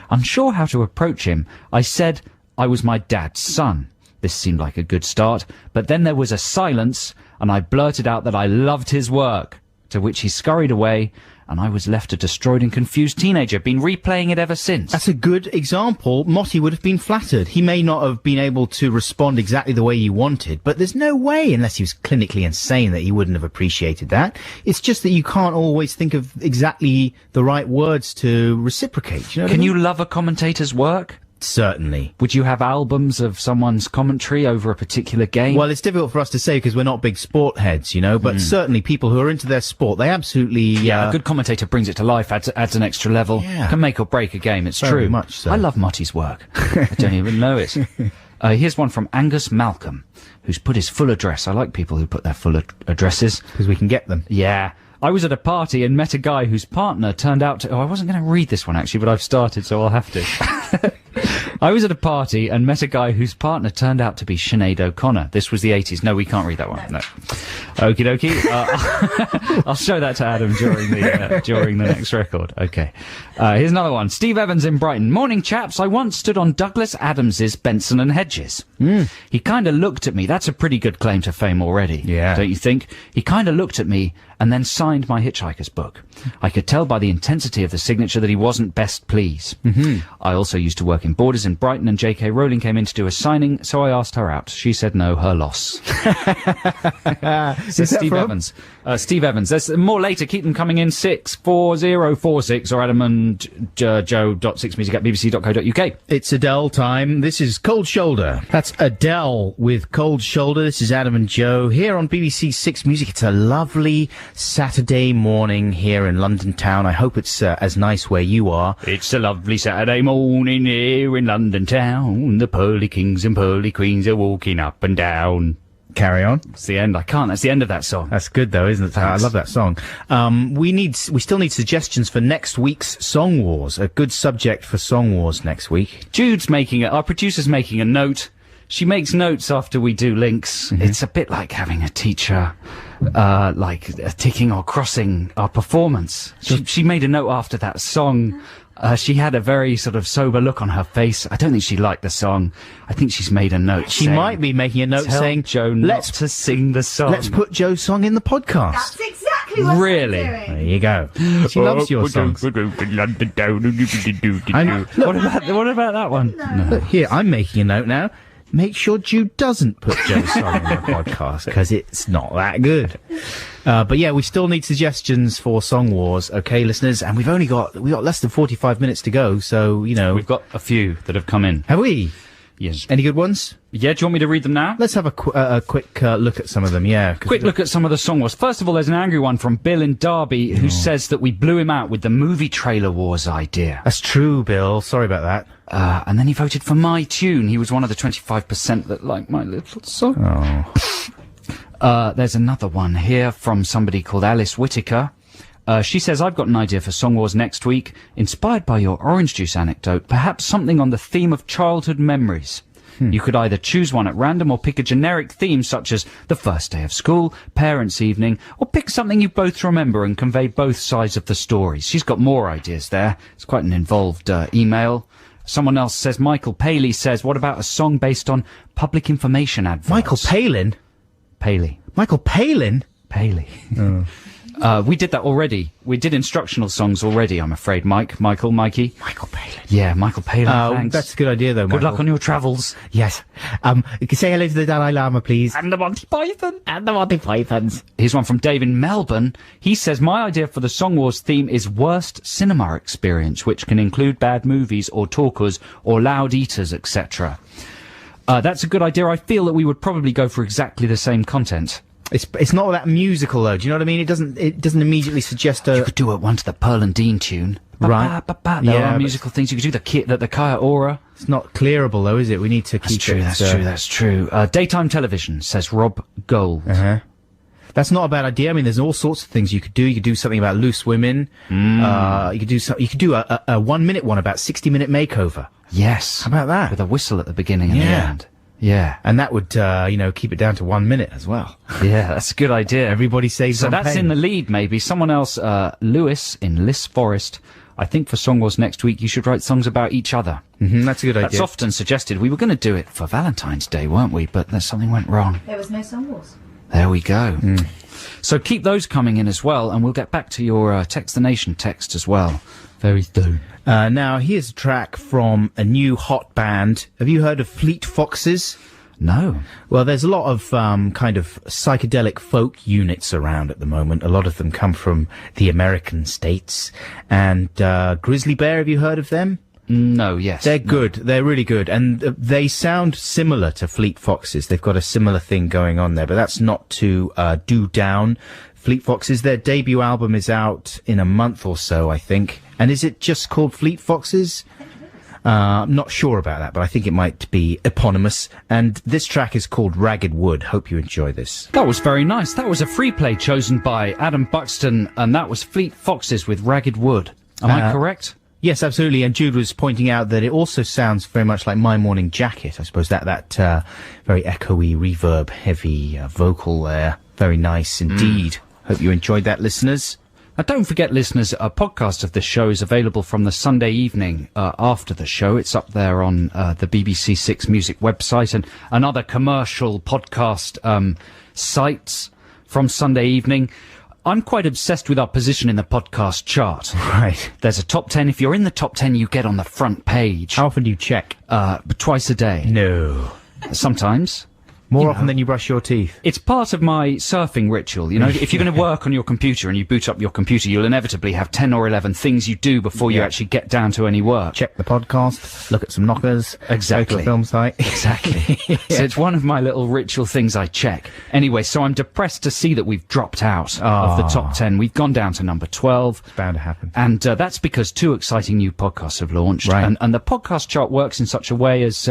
Unsure how to approach him, I said I was my dad's son. This seemed like a good start, but then there was a silence, and I blurted out that I loved his work, to which he scurried away, and I was left a destroyed and confused teenager. Been replaying it ever since. That's a good example. Motti would have been flattered. He may not have been able to respond exactly the way you wanted, but there's no way, unless he was clinically insane, that he wouldn't have appreciated that. It's just that you can't always think of exactly the right words to reciprocate. You know what I Can mean? you love a commentator's work? Certainly. Would you have albums of someone's commentary over a particular game? Well, it's difficult for us to say because we're not big sport heads, you know, but certainly people who are into their sport, they absolutely... yeah, a good commentator brings it to life, adds an extra level, Yeah. can make or break a game, it's Very true. much so. I love Motti's work. I don't even know it. Here's one from Angus Malcolm, who's put his full address. I like people who put their full addresses. because we can get them. Yeah. I was at a party and met a guy whose partner turned out to... Oh, I wasn't going to read this one, actually, but I've started, so I'll have to. I was at a party and met a guy whose partner turned out to be Sinead O'Connor. This was the 80s. No, we can't read that one. No. Okie dokie. I'll show that to Adam during the next record. Okay. Here's another one. Steve Evans in Brighton. Morning, chaps. I once stood on Douglas Adams's Benson and Hedges. He kind of looked at me. That's a pretty good claim to fame already. Yeah. Don't you think? He kind of looked at me and then signed my Hitchhiker's book. I could tell by the intensity of the signature that he wasn't best pleased. I also used to work in Borders in Brighton, and J.K. Rowling came in to do a signing, so I asked her out. She said no, her loss. Says Steve Evans. Steve Evans. There's more later. Keep them coming in. 64046 or Adam and joe.6music@bbc.co.uk. It's Adele time. This is Cold Shoulder. That's Adele with Cold Shoulder. This is Adam and Joe here on BBC Six Music. It's a lovely Saturday morning here in London town. I hope it's as nice where you are. It's a lovely Saturday morning here in London town. The pearly kings and pearly queens are walking up and down. Carry on. It's the end. I can't. That's the end of that song. That's good though, isn't it? Thanks. I love that song. We still need suggestions for next week's Song Wars. A good subject for Song Wars next week. Jude's our producer's making a note. She makes notes after we do links. It's a bit like having a teacher, ticking or crossing our performance. She made a note after that song. She had a very sort of sober look on her face. I don't think she liked the song. I think she's made a note. She might be making a note Tell saying, Joe not to sing the song. let's put Joe's song in the podcast. That's exactly what Really? I'm There doing. you go. She loves your songs. What about that one? Look, here, I'm making a note now. Make sure Jude doesn't put Joe's song in the podcast, because it's not that good. But yeah, we still need suggestions for Song Wars, okay, listeners? And we've got less than 45 minutes to go, so, you know. We've got a few that have come in. Have we? Yes. Any good ones? Yeah, do you want me to read them now? Let's have a quick look at some of them, yeah. 'cause Quick look at some of the song wars. First of all, there's an angry one from Bill in Derby who says that we blew him out with the movie trailer wars idea. That's true, Bill. Sorry about that. And then he voted for my tune. He was one of the 25% that liked my little song. There's another one here from somebody called Alice Whittaker. She says, I've got an idea for Song Wars next week, inspired by your orange juice anecdote, perhaps something on the theme of childhood memories. You could either choose one at random or pick a generic theme such as the first day of school, parents' evening, or pick something you both remember and convey both sides of the stories. She's got more ideas there. It's quite an involved email. Someone else says, Michael Paley says, what about a song based on public information adverts? Michael Palin? Paley. Michael Palin? Paley. We did that already. We did instructional songs already, I'm afraid, Mikey. Michael Palin. Yeah, Michael Palin, thanks. That's a good idea, though, Good Michael. luck on your travels. Yes. You can say hello to the Dalai Lama, please. And the Monty Python. And the Monty Pythons. Here's one from Dave in Melbourne. He says, my idea for the Song Wars theme is worst cinema experience, which can include bad movies or talkers or loud eaters, etc. That's a good idea. I feel that we would probably go for exactly the same content. It's not that musical, though. Do you know what I mean? It doesn't immediately suggest a... You could do it one to the Pearl and Dean tune. Right. There Yeah, are but- musical things. You could do the Kaya Aura. It's not clearable, though, is it? We need to That's keep true, it... that's true. Daytime television, says Rob Gold. That's not a bad idea. I mean, there's all sorts of things you could do. You could do something about loose women. You could do a 1 minute one about 60-minute makeover. Yes. How about that? With a whistle at the beginning and the Yeah. end. Yeah. And that would, keep it down to 1 minute as well. Yeah, that's a good idea. Everybody saves So on that's pain. in the lead, maybe. Someone else, Lewis in Liss Forest. I think for Song Wars next week, you should write songs about each other. That's a good That's idea. often suggested. We were going to do it for Valentine's Day, weren't we? But something went wrong. There was no Song Wars. There we go. So keep those coming in as well, and we'll get back to your Text the Nation text as well very soon. Now, here's a track from a new hot band. Have you heard of Fleet Foxes? No. Well, there's a lot of kind of psychedelic folk units around at the moment. A lot of them come from the American states. And Grizzly Bear, have you heard of them? No, yes. They're good. They're really good. And they sound similar to Fleet Foxes. They've got a similar thing going on there, but that's not to do down Fleet Foxes. Their debut album is out in a month or so, I think. And is it just called Fleet Foxes? I'm not sure about that, but I think it might be eponymous. And this track is called Ragged Wood. Hope you enjoy this. That was very nice. That was a free play chosen by Adam Buxton, and that was Fleet Foxes with Ragged Wood. Am I correct? Yes, absolutely. And Jude was pointing out that it also sounds very much like My Morning Jacket. I suppose that very echoey, reverb-heavy vocal there. Very nice indeed. Hope you enjoyed that, listeners. Now, don't forget, listeners, a podcast of this show is available from the Sunday evening after the show. It's up there on the BBC Six Music website and other commercial podcast sites from Sunday evening. I'm quite obsessed with our position in the podcast chart. Right. There's a top 10. If you're in the top 10, you get on the front page. How often do you check? Twice a day. No. Sometimes. More often than you brush your teeth. It's part of my surfing ritual. You know, if you're going to work on your computer and you boot up your computer, you'll inevitably have 10 or 11 things you do before you actually get down to any work. Check the podcast, look at some knockers, Exactly. go to the film site. Exactly. So it's one of my little ritual things I check. Anyway, so I'm depressed to see that we've dropped out of the top 10. We've gone down to number 12. It's bound to happen. And that's because two exciting new podcasts have launched. Right. And the podcast chart works in such a way as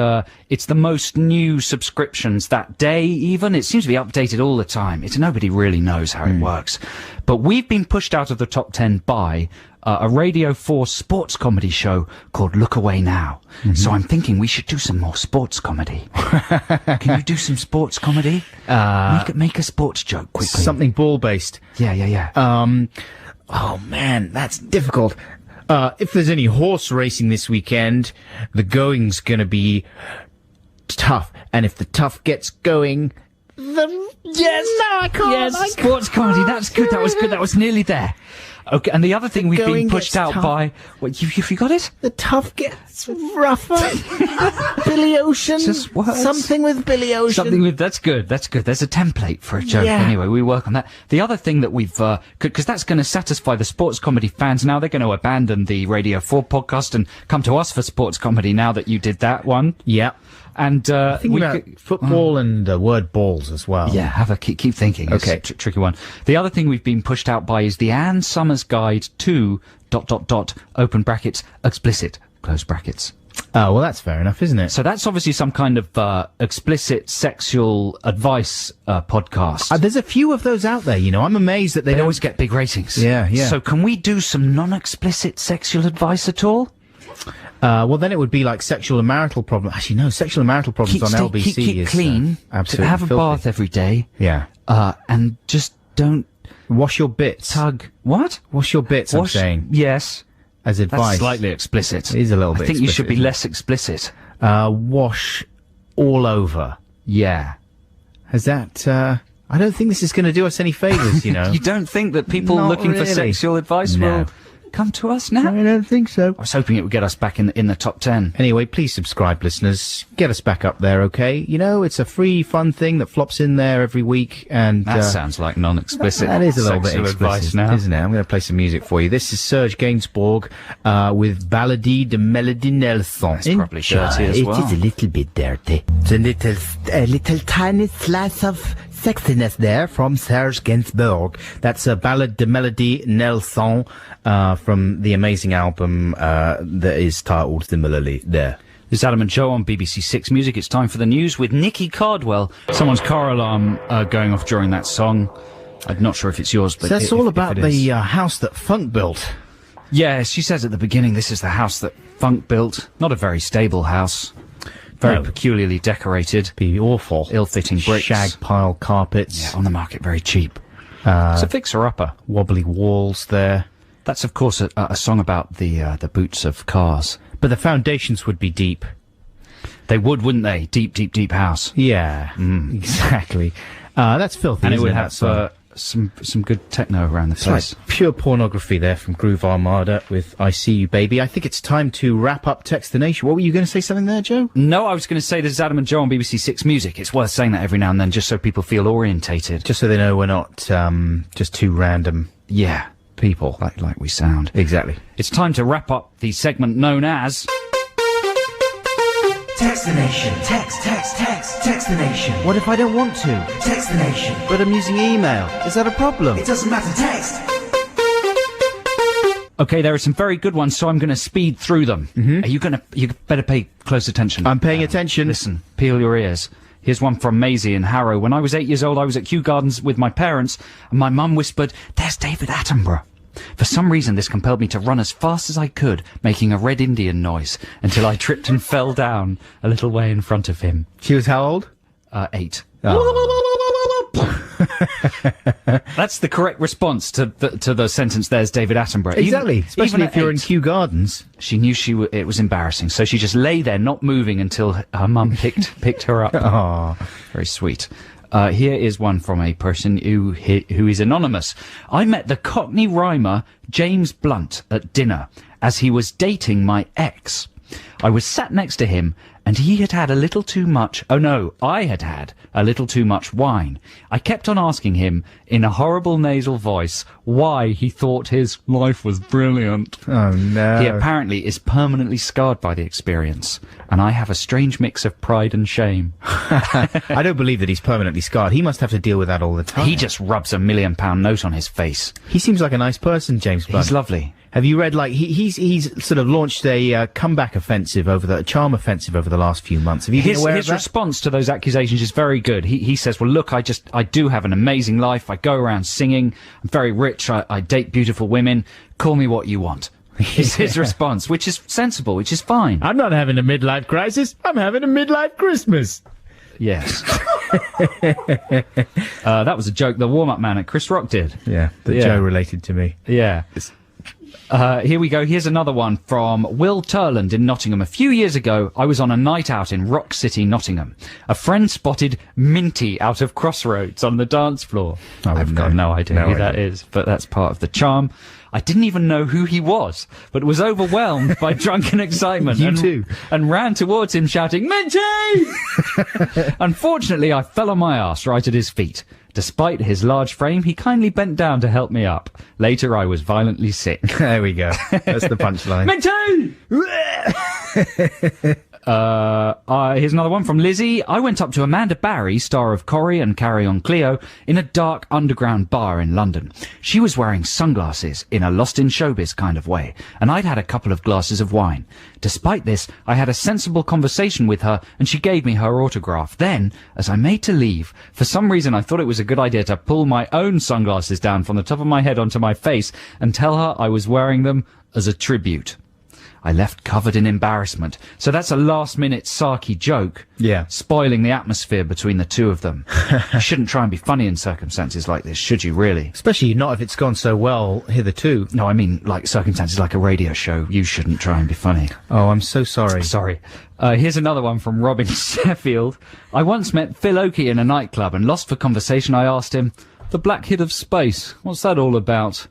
it's the most new subscriptions that day even. It seems to be updated all the time. Nobody really knows how it works. But we've been pushed out of the top 10 by a Radio 4 sports comedy show called Look Away Now. So I'm thinking we should do some more sports comedy. Can you do some sports comedy? Make a sports joke quickly. Something ball-based. Yeah. Oh, man, that's difficult. If there's any horse racing this weekend, the going's gonna be tough. And if the tough gets going, then... Yes! No, I can't! Yes, sports comedy. That's good. That was good. That was nearly there. Okay, and the other thing we've been going pushed gets out tough. by... What, you got it? The tough gets rougher. Billy Ocean. Just words. Something with Billy Ocean. Something with... That's good. There's a template for a joke. Yeah. Anyway, we work on that. The other thing that we've... Because that's going to satisfy the sports comedy fans now. They're going to abandon the Radio 4 podcast and come to us for sports comedy now that you did that one. Yeah. And Think about football and word balls as well. Yeah, keep thinking. It's Okay. a tricky one. The other thing we've been pushed out by is the Anne Summers Guide to ... open brackets explicit close brackets. Oh, well, that's fair enough, isn't it? So that's obviously some kind of explicit sexual advice podcast. There's a few of those out there, you know. I'm amazed that they They don't... always get big ratings. Yeah. So can we do some non-explicit sexual advice at all? Well, then it would be like sexual and marital problems. Actually, no, sexual and marital problems on LBC keep is clean. absolutely Have a filthy. bath every day. Yeah. And just don't Wash your bits. tug. What? Wash your bits, I'm saying, Yes. as That's advice. slightly explicit. It is a little bit I think you should explicit, be less explicit. Wash all over. Yeah. Has that... I don't think this is going to do us any favours, you know. You don't think that people Not looking for really. sexual advice No. will come to us now? I don't think so. I was hoping it would get us back in the top 10. Anyway, please subscribe, listeners. Get us back up there, okay? You know, it's a free, fun thing that flops in there every week, and That sounds like non-explicit. that is a little bit sexual explicit, advice now. isn't it? I'm going to play some music for you. This is Serge Gainsbourg with Balladie de Melody Nelson. It's probably dirty as well. It is a little bit dirty. It's a little tiny slice of sexiness there from Serge Gainsbourg. That's a Ballad de Melody Nelson from the amazing album that is titled Similarly there. This is Adam and Joe on BBC Six Music. It's time for the news with Nikki Cardwell. Someone's car alarm going off during that song. I'm not sure if it's yours, but So that's all about it is. the house that Funk built. Yeah, she says at the beginning, this is the house that Funk built. Not a very stable house. Very No. peculiarly decorated. Be awful. Ill-fitting bricks. Shag pile carpets. Yeah, on the market, very cheap. It's a fixer-upper. Wobbly walls there. That's, of course, a song about the boots of cars. But the foundations would be deep. They would, wouldn't they? Deep, deep, deep house. Yeah, exactly. That's filthy, And it isn't would that have song? some good techno around the It's like place. pure pornography there from Groove Armada with I See You Baby. I think it's time to wrap up Text the Nation. What were you going to say something there, Joe? No, I was going to say this is Adam and Joe on BBC Six Music. It's worth saying that every now and then just so people feel orientated. Just so they know we're not just two random Yeah, people. like we sound. Exactly. It's time to wrap up the segment known as... Text the Nation. Text the Nation. What if I don't want to? Text the Nation. But I'm using email. Is that a problem? It doesn't matter, text. Okay, there are some very good ones, so I'm going to speed through them. Mm-hmm. You better pay close attention. I'm paying attention. Listen, peel your ears. Here's one from Maisie in Harrow. When I was 8 years old, I was at Kew Gardens with my parents, and my mum whispered, "There's David Attenborough." For some reason, this compelled me to run as fast as I could, making a Red Indian noise, until I tripped and fell down a little way in front of him. She was how old? 8. Oh. That's the correct response to the sentence, "There's David Attenborough." Exactly. Even Especially at if you're in 8, Kew Gardens. she knew it was embarrassing, so she just lay there, not moving, until her mum picked her up. Oh. Very sweet. Here is one from a person who is anonymous. I met the Cockney rhymer James Blunt at dinner as he was dating my ex. I was sat next to him, and he had had a little too much... Oh, no, I had had a little too much wine. I kept on asking him, in a horrible nasal voice, why he thought his life was brilliant. Oh, no. He apparently is permanently scarred by the experience, and I have a strange mix of pride and shame. I don't believe that he's permanently scarred. He must have to deal with that all the time. He just rubs a £1 million note on his face. He seems like a nice person, James Blunt. He's lovely. Have you read, like, he's sort of launched a comeback offensive charm offensive over the last few months. Have you been aware of His that? response to those accusations is very good. He says, well, look, I do have an amazing life. I go around singing. I'm very rich. I date beautiful women. Call me what you want. Is his response, which is sensible, which is fine. I'm not having a midlife crisis. I'm having a midlife Christmas. Yes. That was a joke the warm-up man at Chris Rock did. Yeah, that Yeah. Joe related to me. Yeah. Here we go. Here's another one from Will Turland in Nottingham. A few years ago, I was on a night out in Rock City, Nottingham. A friend spotted Minty out of Crossroads on the dance floor. I've got no idea who that is, but that's part of the charm. I didn't even know who he was, but was overwhelmed by drunken excitement. You too. And ran towards him shouting, "Minty!" Unfortunately, I fell on my arse right at his feet. Despite his large frame, he kindly bent down to help me up. Later, I was violently sick. There we go. That's the punchline. Minty! Here's another one from Lizzie. I went up to Amanda Barry, star of Corrie and Carry On Cleo, in a dark underground bar in London. She was wearing sunglasses in a Lost in Showbiz kind of way, and I'd had a couple of glasses of wine. Despite this, I had a sensible conversation with her, and she gave me her autograph. Then, as I made to leave, for some reason I thought it was a good idea to pull my own sunglasses down from the top of my head onto my face and tell her I was wearing them as a tribute. I left covered in embarrassment. So that's a last-minute sarky joke. Yeah. Spoiling the atmosphere between the two of them. You shouldn't try and be funny in circumstances like this, should you, really? Especially not if it's gone so well hitherto. No, I mean, like, circumstances like a radio show. You shouldn't try and be funny. Oh, I'm so sorry. Sorry. Here's another one from Robin Sheffield. I once met Phil Oakey in a nightclub and lost for conversation. I asked him, "The Black Hit of Space, what's that all about?"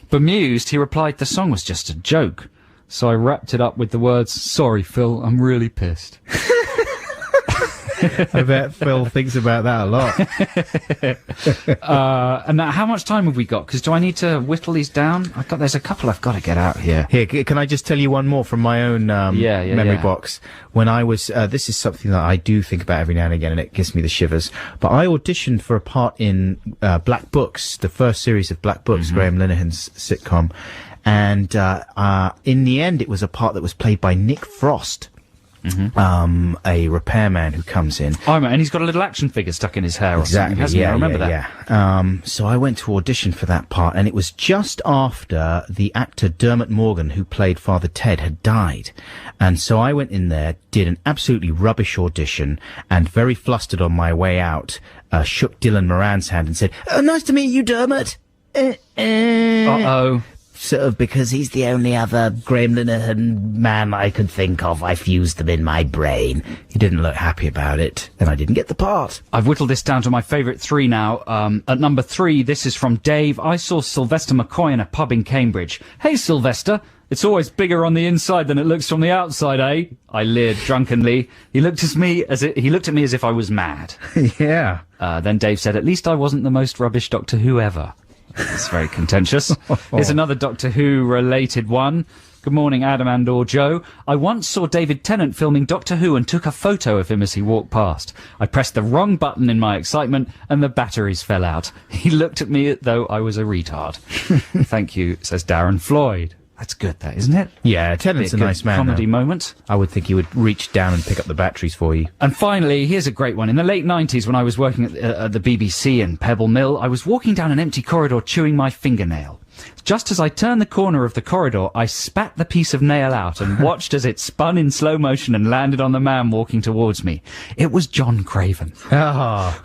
Bemused, he replied the song was just a joke. So I wrapped it up with the words, "Sorry, Phil, I'm really pissed." I bet Phil thinks about that a lot. And now, how much time have we got? Because do I need to whittle these down? There's a couple I've got to get out here. Here, can I just tell you one more from my own memory box? When I was, this is something that I do think about every now and again, and it gives me the shivers. But I auditioned for a part in Black Books, the first series of Black Books, Graham Linehan's sitcom. And in the end, it was a part that was played by Nick Frost, a repairman who comes in. Oh, and he's got a little action figure stuck in his hair or something, hasn't he? I remember that. Yeah. So I went to audition for that part, and it was just after the actor Dermot Morgan, who played Father Ted, had died. And so I went in there, did an absolutely rubbish audition, and very flustered on my way out, shook Dylan Moran's hand and said, "Oh, nice to meet you, Dermot." Uh-oh. sort of, because he's the only other Graham Linehan man I could think of, I fused them in my brain. He didn't look happy about it, and I didn't get the part. I've whittled this down to my favourite 3 now. At number 3, this is from Dave. I saw Sylvester McCoy in a pub in Cambridge. Hey, Sylvester. It's always bigger on the inside than it looks from the outside, eh? I leered drunkenly. He looked at me as if I was mad. Yeah. Then Dave said, at least I wasn't the most rubbish Doctor Who ever. It's very contentious. Here's another Doctor Who related one. Good morning, Adam and or Joe. I once saw David Tennant filming Doctor Who and took a photo of him as he walked past. I pressed the wrong button in my excitement and the batteries fell out. He looked at me as though I was a retard. Thank you, says Darren Floyd. That's good, that, isn't it? Yeah, Tennant's a nice man. Comedy though. moment. I would think he would reach down and pick up the batteries for you. And finally, here's a great one. In the late 90s, when I was working at the BBC in Pebble Mill, I was walking down an empty corridor chewing my fingernail. Just as I turned the corner of the corridor, I spat the piece of nail out and watched as it spun in slow motion and landed on the man walking towards me. It was John Craven.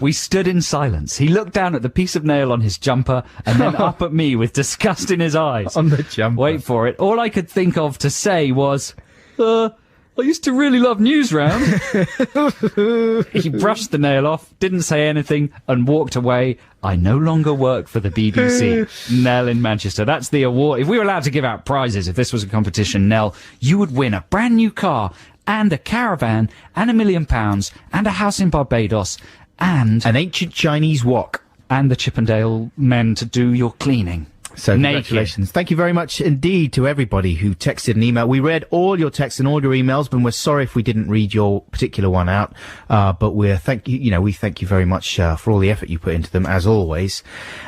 We stood in silence. He looked down at the piece of nail on his jumper and then up at me with disgust in his eyes. On the jumper. Wait for it. All I could think of to say was, I used to really love Newsround. He brushed the nail off, didn't say anything, and walked away. I no longer work for the BBC. Nell in Manchester. That's the award. If we were allowed to give out prizes, if this was a competition, Nell, you would win a brand new car and a caravan and £1 million and a house in Barbados and An ancient Chinese wok. and the Chippendale men to do your cleaning. So Naked. congratulations. Thank you very much indeed to everybody who texted and emailed. We read all your texts and all your emails, but we're sorry if we didn't read your particular one out. But we thank you very much for all the effort you put into them, as always.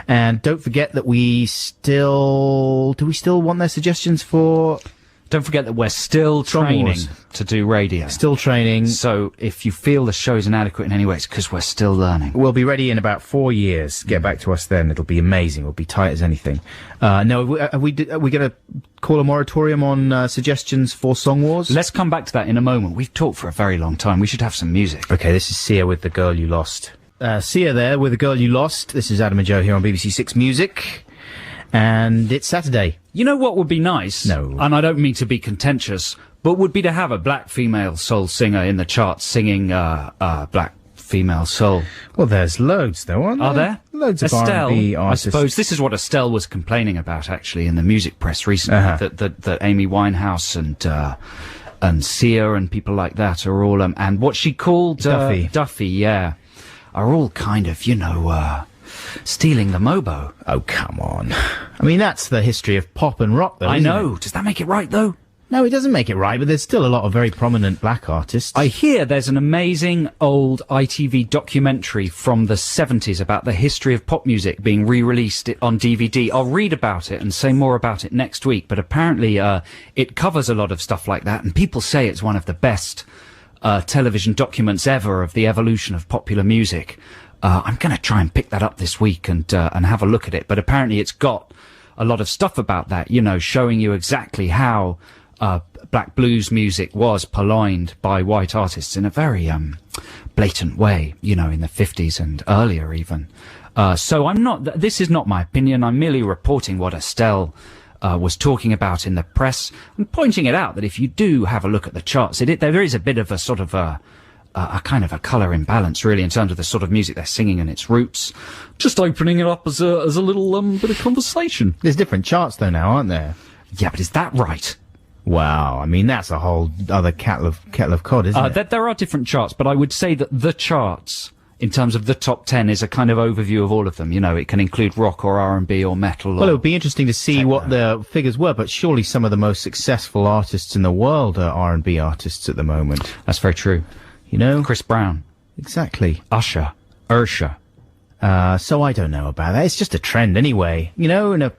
And don't forget that do we still want their suggestions for Don't forget that we're still Song training Wars. to do radio. still training? So if you feel the show's inadequate in any way, it's because we're still learning. We'll be ready in about 4 years. Get back to us then. It'll be amazing. We'll be tight as anything. No, are we going to call a moratorium on suggestions for Song Wars? Let's come back to that in a moment. We've talked for a very long time. We should have some music. Okay, this is Sia with The Girl You Lost. Sia there with The Girl You Lost. This is Adam and Joe here on BBC Six Music. And it's Saturday. You know what would be nice? No. And I don't mean to be contentious, but would be to have a black female soul singer in the charts singing black female soul. Well, there's loads, though, aren't there? Are there? Loads of Estelle, R&B I artists. suppose this is what Estelle was complaining about, actually, in the music press recently, that Amy Winehouse and Sia and people like that are all, and what she called Duffy, yeah, are all kind of, stealing the mobo. Oh, come on. I mean, that's the history of pop and rock, though, I isn't know. it? Does that make it right, though? No, it doesn't make it right, but there's still a lot of very prominent black artists. I hear there's an amazing old ITV documentary from the 70s about the history of pop music being re-released on DVD. I'll read about it and say more about it next week, but apparently it covers a lot of stuff like that, and people say it's one of the best television documents ever of the evolution of popular music. I'm going to try and pick that up this week and have a look at it, but apparently it's got a lot of stuff about that, showing you exactly how black blues music was purloined by white artists in a very blatant way, in the 50s and earlier even. So this is not my opinion. I'm merely reporting what Estelle was talking about in the press and pointing it out that if you do have a look at the charts, there is a bit of a sort of a kind of a colour imbalance, really, in terms of the sort of music they're singing and its roots. Just opening it up as a little bit of conversation. There's different charts, though, now, aren't there? Yeah, but is that right? Wow, I mean, that's a whole other kettle of cod, isn't it? There are different charts, but I would say that the charts, in terms of the top 10, is a kind of overview of all of them. It can include rock or R&B or metal. Well, it would be interesting to see what the figures were, but surely some of the most successful artists in the world are R&B artists at the moment. That's very true. Chris Brown. Exactly. Usher. So I don't know about that. It's just a trend anyway. In a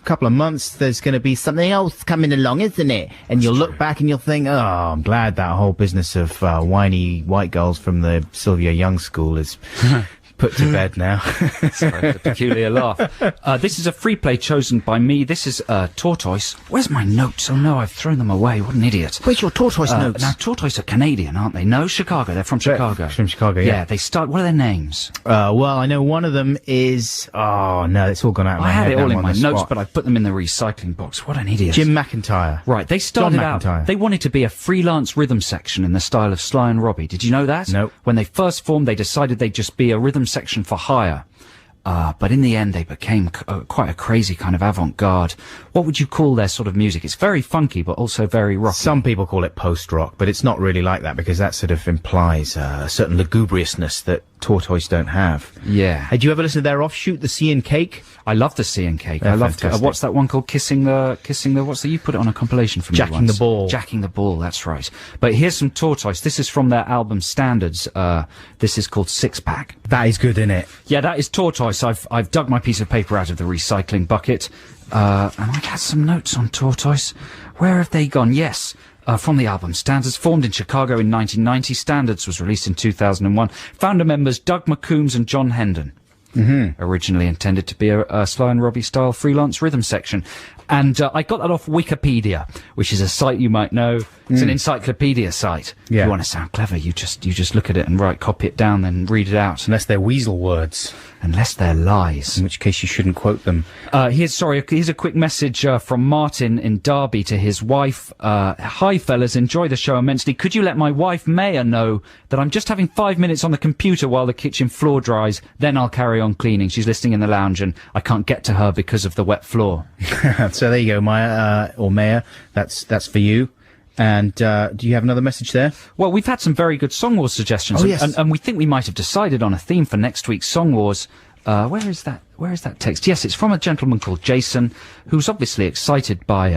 couple of months, there's going to be something else coming along, isn't it? And you'll look back and you'll think, oh, I'm glad that whole business of whiny white girls from the Sylvia Young school is put to bed now. Sorry, the peculiar laugh. This is a free play chosen by me. This is Tortoise. Where's my notes? Oh no, I've thrown them away. What an idiot. Where's your Tortoise notes? Now, Tortoise are Canadian, aren't they? No, Chicago. They're from Chicago. From Chicago, yeah. Yeah, they start... What are their names? Well, I know one of them is... Oh, no, it's all gone out of my I head. had it all now in on my the notes, spot. but I put them in the recycling box. What an idiot. Jim McIntyre. Right, they started out... McIntyre. They wanted to be a freelance rhythm section in the style of Sly and Robbie. Did you know that? Nope. When they first formed, they decided they'd just be a rhythm section for hire. But in the end, they became quite a crazy kind of avant-garde. What would you call their sort of music? It's very funky, but also very rocky. Some people call it post-rock, but it's not really like that because that sort of implies a certain lugubriousness that Tortoise don't have. Yeah. Had you ever listen to their offshoot, The Sea and Cake? I love the Sea and Cake. They're I love fantastic. what's that one called? Kissing the what's the, you put it on a compilation for me Jacking once. the Ball. Jacking the Ball, that's right. But here's some Tortoise. This is from their album Standards. This is called Six Pack. That is good, innit? Yeah, that is Tortoise. I've dug my piece of paper out of the recycling bucket. And I had some notes on Tortoise. Where have they gone? Yes. From the album Standards, formed in Chicago in 1990. Standards was released in 2001. Founder members Doug McCombs and John Hendon. Mm-hmm. Originally intended to be a Sly and Robbie style freelance rhythm section. And I got that off Wikipedia, which is a site you might know. It's an encyclopedia site. Yeah. If you want to sound clever, you just look at it and copy it down, then read it out. Unless they're weasel words, Unless they're lies. in which case you shouldn't quote them. Here's a quick message from Martin in Derby to his wife. Hi, fellas, enjoy the show immensely. Could you let my wife, Maya, know that I'm just having 5 minutes on the computer while the kitchen floor dries, then I'll carry on cleaning. She's listening in the lounge and I can't get to her because of the wet floor. So there you go, Maya, or Maya. That's for you. And do you have another message there? Well, we've had some very good Song Wars suggestions. Oh, yes. And we think we might have decided on a theme for next week's Song Wars. Where is that text? Yes, it's from a gentleman called Jason, who's obviously excited by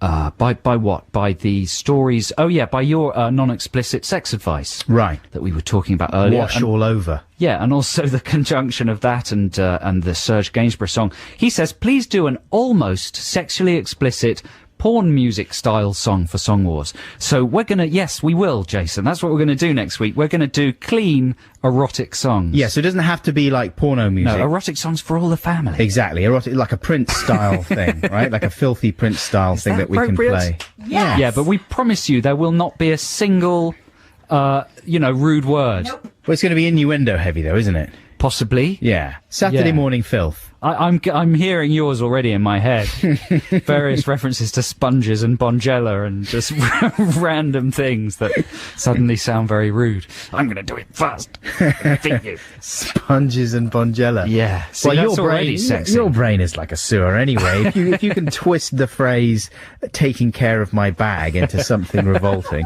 what? By the stories. Oh yeah, by your non-explicit sex advice. Right. That we were talking about earlier. Wash And- all over. Yeah, and also the conjunction of that and the Serge Gainsborough song. He says, please do an almost sexually explicit porn music style song for Song Wars. So yes, we will, Jason. That's what we're gonna do next week. We're gonna do clean erotic songs. Yeah, so it doesn't have to be like porno music. No, erotic songs for all the family. Exactly, erotic, like a Prince style thing, right? Like a filthy Prince style thing that we can appropriate? play. Yeah, but we promise you there will not be a single, rude word. Well, it's going to be innuendo heavy, though, isn't it? Possibly. Yeah. Saturday Yeah. morning filth. I'm hearing yours already in my head. Various references to sponges and Bonjela and just random things that suddenly sound very rude. I'm going to do it fast. Beat you. Sponges and Bonjela. Yeah. See, Well, that's already sexy. your brain is like a sewer anyway. If you can twist the phrase "taking care of my bag" into something revolting,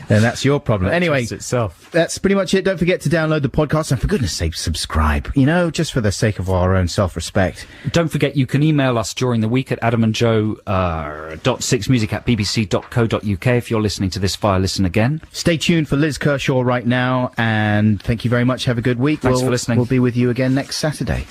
then that's your problem. Anyway, itself. that's pretty much it. Don't forget to download the podcast and for goodness sake, subscribe. Just for the sake of our own self-respect. Don't forget, you can email us during the week at adamandjoe.6music@bbc.co.uk if you're listening to this via Listen Again. Stay tuned for Liz Kershaw right now, and thank you very much. Have a good week. Thanks for listening. We'll be with you again next Saturday.